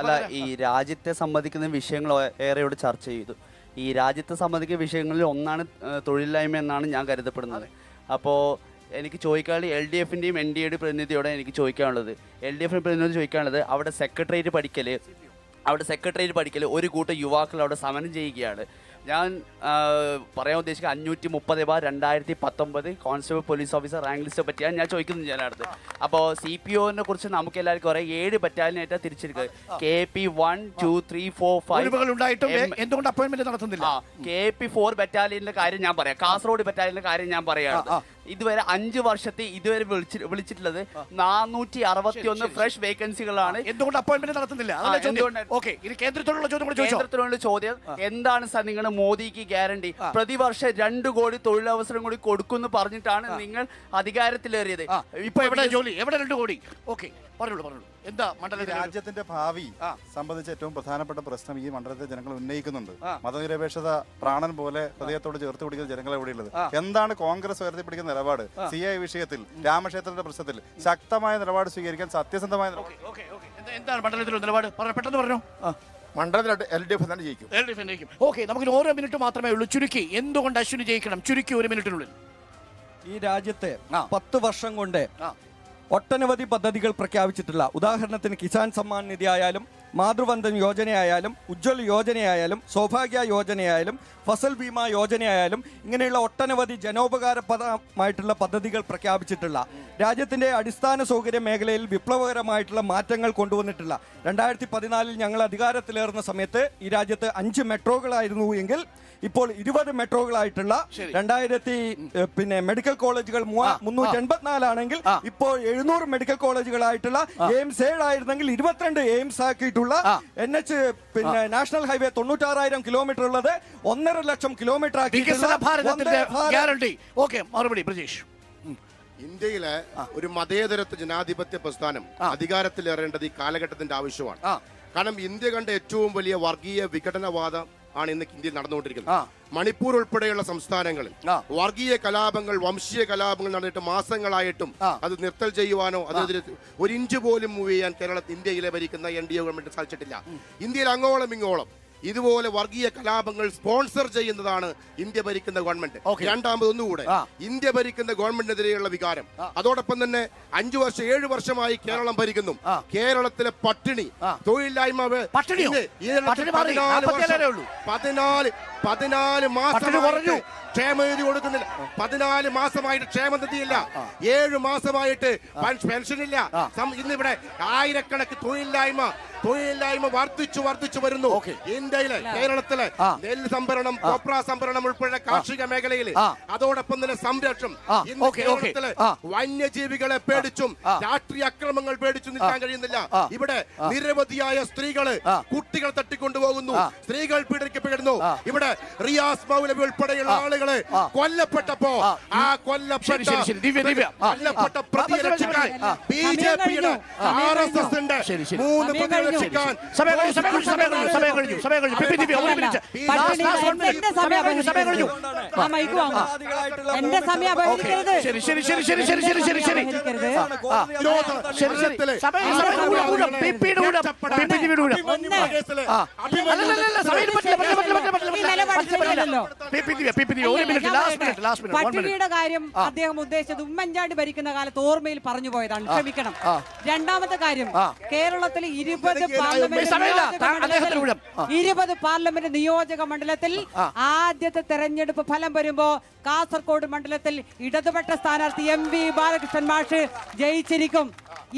അല്ല, ഈ രാജ്യത്തെ സംബന്ധിക്കുന്ന വിഷയങ്ങൾ ഏറെയോട് ചർച്ച ചെയ്തു. ഈ രാജ്യത്തെ സംബന്ധിക്കുന്ന വിഷയങ്ങളിൽ ഒന്നാണ് തൊഴിലില്ലായ്മ എന്നാണ് ഞാൻ കരുതപ്പെടുന്നത്. അപ്പോൾ എനിക്ക് ചോദിക്കാനുള്ളത് LDFന്റെയും NDAയുടെയും പ്രതിനിധിയോടെ എനിക്ക് ചോദിക്കാനുള്ളത്, LDF പ്രതിനിധി ചോദിക്കാനുള്ളത്, അവിടെ സെക്രട്ടേറിയറ്റ് പഠിക്കൽ ഒരു കൂട്ടം യുവാക്കൾ അവിടെ സമരം ചെയ്യുകയാണ്. ഞാൻ പറയാൻ ഉദ്ദേശിക്കുക 530/2019 കോൺസ്റ്റബിൾ പോലീസ് ഓഫീസർ റാങ്ക് ലിസ്റ്റെ പറ്റിയാണ് ഞാൻ ചോദിക്കുന്നത് ഞാനടുത്ത്. അപ്പോൾ CPOനെ കുറിച്ച് നമുക്ക് എല്ലാവർക്കും അറിയാം. 7 ബറ്റാലിയനായിട്ടാണ് തിരിച്ചിരിക്കുന്നത്. KP 1, 2, 3, 4, 5 എന്തുകൊണ്ട് അപ്പോയിന്റ്മെന്റ് നടത്തുന്നില്ല? KP 4 ബറ്റാലിയനിലെ കാര്യം ഞാൻ പറയാം. കാസർഗോഡ് ബറ്റാലിയനിലെ കാര്യം ഞാൻ പറയാണ്. ഇതുവരെ 5 വർഷത്തെ ഇതുവരെ വിളിച്ചിട്ടുള്ളത് 461 ഫ്രഷ് വേക്കൻസികളാണ്. എന്തുകൊണ്ട് അപ്പോയിന്റ്മെന്റ് നടത്തുന്നില്ല? കേന്ദ്രത്തിലുള്ള ചോദ്യം എന്താണ് സാർ നിങ്ങളുടെ മോദിക്ക് ഗ്യാരണ്ടി? പ്രതിവർഷം 2 കോടി തൊഴിലവസരം കൂടി കൊടുക്കുമെന്ന് പറഞ്ഞിട്ടാണ് നിങ്ങൾ അധികാരത്തിലേറിയത്. ഇപ്പൊ എവിടെ ജോലി, എവിടെ 2 കോടി? പറഞ്ഞോളൂ. എന്താ മണ്ഡലത്തിൽ രാജ്യത്തിന്റെ ഭാവി സംബന്ധിച്ച് ഏറ്റവും പ്രധാനപ്പെട്ട പ്രശ്നം ഈ മണ്ഡലത്തെ ജനങ്ങൾ ഉന്നയിക്കുന്നുണ്ട്. മതനിരപേക്ഷത പ്രാണൻ പോലെ ഹൃദയത്തോട് ചേർത്ത് പിടിക്കുന്ന ജനങ്ങൾ എവിടെയുള്ളത്? എന്താണ് കോൺഗ്രസ് ഉയർത്തിപ്പിടിക്കുന്ന നിലപാട്? CI വിഷയത്തിൽ, രാമക്ഷേത്രത്തിന്റെ പ്രശ്നത്തിൽ ശക്തമായ നിലപാട് സ്വീകരിക്കാൻ സത്യസന്ധമായ എന്താണ് മണ്ഡലത്തിലുള്ള നിലപാട്? പെട്ടെന്ന് പറഞ്ഞോ. മണ്ഡലത്തിൽ LDF തന്നെ ജയിക്കും. ഓക്കെ, നമുക്ക് ഓരോ മിനിറ്റ് മാത്രമേ ഉള്ളൂ. ചുരുക്കി എന്തുകൊണ്ട് അശ്വിനി ജയിക്കണം? ചുരുക്കി 1 മിനിറ്റിനുള്ളിൽ. ഈ രാജ്യത്തെ 10 വർഷം കൊണ്ട് ഒട്ടനവധി പദ്ധതികൾ പ്രഖ്യാപിച്ചിട്ടുള്ള, ഉദാഹരണത്തിന് കിസാൻ സമ്മാൻ നിധി ആയാലും, മാതൃവന്ദൻ യോജനയായാലും, ഉജ്ജ്വൽ യോജനയായാലും, സൗഭാഗ്യ യോജനയായാലും, ഫസൽ ബീമ യോജനയായാലും, ഇങ്ങനെയുള്ള ഒട്ടനവധി ജനോപകാരപ്രദമായിട്ടുള്ള പദ്ധതികൾ പ്രഖ്യാപിച്ചിട്ടുള്ള, രാജ്യത്തിൻ്റെ അടിസ്ഥാന സൗകര്യ മേഖലയിൽ വിപ്ലവകരമായിട്ടുള്ള മാറ്റങ്ങൾ കൊണ്ടുവന്നിട്ടുള്ള, 2014 ഞങ്ങൾ അധികാരത്തിലേറുന്ന സമയത്ത് ഈ രാജ്യത്ത് 5 മെട്രോകളായിരുന്നു എങ്കിൽ ഇപ്പോൾ 20 മെട്രോകളായിട്ടുള്ള 2000 മെഡിക്കൽ കോളേജുകൾ 384 ആണെങ്കിൽ ഇപ്പോൾ 700 മെഡിക്കൽ കോളേജുകളായിട്ടുള്ള എയിംസ് 7 ആയിരുന്നെങ്കിൽ 22 എയിംസ് ആക്കിയിട്ടുള്ള NH നാഷണൽ ഹൈവേ 96,000 കിലോമീറ്റർ ഉള്ളത് 1.5 ലക്ഷം കിലോമീറ്റർ ഇന്ത്യയിലെ ഒരു മതേതരത്വ ജനാധിപത്യ പ്രസ്ഥാനം അധികാരത്തിലേറേണ്ടത് ഈ കാലഘട്ടത്തിന്റെ ആവശ്യമാണ്. കാരണം ഇന്ത്യ കണ്ട ഏറ്റവും വലിയ വർഗീയ വിഘടനവാദം ആണ് ഇന്ന് ഇന്ത്യയിൽ നടന്നുകൊണ്ടിരിക്കുന്നത്. മണിപ്പൂർ ഉൾപ്പെടെയുള്ള സംസ്ഥാനങ്ങളിൽ വർഗീയ കലാപങ്ങൾ, വംശീയ കലാപങ്ങൾ നടന്നിട്ട് മാസങ്ങളായിട്ടും അത് നിർത്തൽ ചെയ്യുവാനോ അതിനെതിരെ 1 ഇഞ്ച് പോലും മൂവ് ചെയ്യാൻ ഇന്ത്യയിലെ ഭരിക്കുന്ന NDA ഗവൺമെന്റ് സാധിച്ചിട്ടില്ല. ഇന്ത്യയിൽ അങ്ങോളം ഇങ്ങോളം ഇതുപോലെ വർഗീയ കലാപങ്ങൾ സ്പോൺസർ ചെയ്യുന്നതാണ് ഇന്ത്യ ഭരിക്കുന്ന ഗവൺമെന്റ്. രണ്ടാമതൊന്നുകൂടെ, ഇന്ത്യ ഭരിക്കുന്ന ഗവൺമെന്റിനെതിരെയുള്ള വികാരം. അതോടൊപ്പം തന്നെ 5 വർഷം 7 വർഷമായി കേരളം ഭരിക്കുന്നു. കേരളത്തിലെ പട്ടിണി, തൊഴിലില്ലായ്മ 14 മാസമായിട്ട് ക്ഷേമനിധി കൊടുക്കുന്നില്ല. 14 മാസമായിട്ട് ക്ഷേമനിധിയില്ല. 7 മാസമായിട്ട് പെൻഷനില്ല. ഇന്നിവിടെ ആയിരക്കണക്കിന് തൊഴിലില്ലായ്മ വർദ്ധിച്ചു വരുന്നു. ഇന്ത്യയിലെ, കേരളത്തിലെ നെല്ല് സംഭരണം, കോപ്ര സംഭരണം ഉൾപ്പെടെ കാർഷിക മേഖലയിൽ, അതോടൊപ്പം തന്നെ സംരക്ഷണം. കേരളത്തിലെ വന്യജീവികളെ പേടിച്ചും രാഷ്ട്രീയ അക്രമങ്ങൾ പേടിച്ചും നിൽക്കാൻ കഴിയുന്നില്ല. ഇവിടെ നിരവധിയായ സ്ത്രീകള്, കുട്ടികൾ തട്ടിക്കൊണ്ടുപോകുന്നു, സ്ത്രീകൾ പീഡിപ്പിക്കപ്പെടുന്നു. ഇവിടെ റിയാസ് മൗലവി ഉൾപ്പെടെയുള്ള ആളുകള് കൊല്ലപ്പെട്ടപ്പോ ആ കൊല്ലപ്പെട്ട പ്രതിയെ രക്ഷിക്കാൻ BJPയുടെ RSSന്റെ 3 പ്രതികളെ രക്ഷിക്കാൻ പട്ടിണിയുടെ കാര്യം അദ്ദേഹം ഉദ്ദേശിച്ചത് ഉമ്മൻചാണ്ടി ഭരിക്കുന്ന കാലത്ത് ഓർമ്മയിൽ പറഞ്ഞു പോയതാണ്, ക്ഷമിക്കണം. രണ്ടാമത്തെ കാര്യം, കേരളത്തിലെ 20 പാർലമെന്റ് നിയോജക മണ്ഡലത്തിൽ ആദ്യത്തെ തെരഞ്ഞെടുപ്പ് ഫലം വരുമ്പോ കാസർഗോഡ് മണ്ഡലത്തിൽ ഇടതുപക്ഷ സ്ഥാനാർത്ഥി MV ബാലകൃഷ്ണൻ മാഷ് ജയിച്ചിരിക്കും.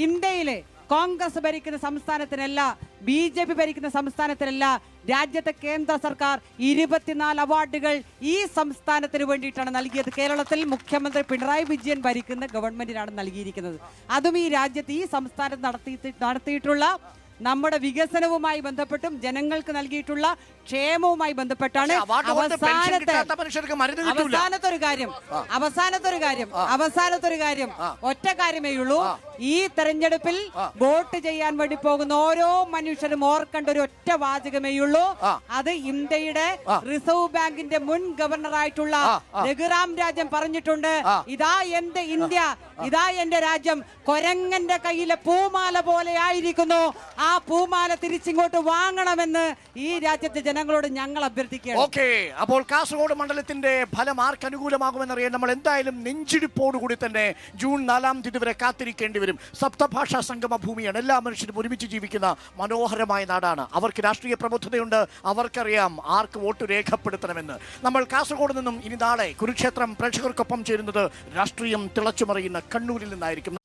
ഇന്ത്യയിലെ കോൺഗ്രസ് ഭരിക്കുന്ന സംസ്ഥാനത്തിനല്ല BJP ഭരിക്കുന്ന സംസ്ഥാനത്തിലല്ല, രാജ്യത്തെ കേന്ദ്ര സർക്കാർ 24 അവാർഡുകൾ ഈ സംസ്ഥാനത്തിന് വേണ്ടിയിട്ടാണ് നൽകിയത്. കേരളത്തിൽ മുഖ്യമന്ത്രി പിണറായി വിജയൻ ഭരിക്കുന്ന ഗവൺമെന്റിനാണ് നൽകിയിരിക്കുന്നത്. അതും ഈ രാജ്യത്ത് ഈ സംസ്ഥാനത്ത് നടത്തിയിട്ടുള്ള നമ്മുടെ വികസനവുമായി ബന്ധപ്പെട്ടും ജനങ്ങൾക്ക് നൽകിയിട്ടുള്ള ക്ഷേമവുമായി ബന്ധപ്പെട്ടാണ്. അവസാനത്തെ ഒരു കാര്യം ഒറ്റ കാര്യമേ ഉള്ളൂ. ഈ തെരഞ്ഞെടുപ്പിൽ വോട്ട് ചെയ്യാൻ വേണ്ടി പോകുന്ന ഓരോ മനുഷ്യരും ഓർക്കേണ്ട ഒരു ഒറ്റ വാചകമേ ഉള്ളൂ. അത് ഇന്ത്യയുടെ റിസർവ് ബാങ്കിന്റെ മുൻ ഗവർണറായിട്ടുള്ള രഘുറാം രാജൻ പറഞ്ഞിട്ടുണ്ട്. ഇതാ എന്റെ ഇന്ത്യ, ഇതാ എന്റെ രാജ്യം കൊരങ്ങന്റെ കയ്യിലെ പൂമാല പോലെ ആയിരിക്കുന്നു. ആ പൂമാല തിരിച്ചിങ്ങോട്ട് വാങ്ങണമെന്ന് ഈ രാജ്യത്തെ ജനങ്ങളോട് ഞങ്ങൾ അഭ്യർത്ഥിക്കുകയാണ്. ഓക്കെ, അപ്പോൾ കാസർഗോഡ് മണ്ഡലത്തിന്റെ ഫലം ആർക്ക് അനുകൂലമാകുമെന്നറിയാൻ നമ്മൾ എന്തായാലും നെഞ്ചിടിപ്പോടുകൂടി തന്നെ ജൂൺ 4-ാം തീയതി വരെ കാത്തിരിക്കേണ്ടി വരും. സപ്തഭാഷാ സംഗമ ഭൂമിയാണ്. എല്ലാ മനുഷ്യരും ഒരുമിച്ച് ജീവിക്കുന്ന മനോഹരമായ നാടാണ്. അവർക്ക് രാഷ്ട്രീയ പ്രബുദ്ധതയുണ്ട്. അവർക്കറിയാം ആർക്ക് വോട്ട് രേഖപ്പെടുത്തണമെന്ന്. നമ്മൾ കാസർഗോഡ് നിന്നും ഇനി നാളെ കുരുക്ഷേത്രം പ്രേക്ഷകർക്കൊപ്പം ചേരുന്നത് രാഷ്ട്രീയം തിളച്ചുമറിയുന്ന കണ്ണൂരിൽ നിന്നായിരിക്കും.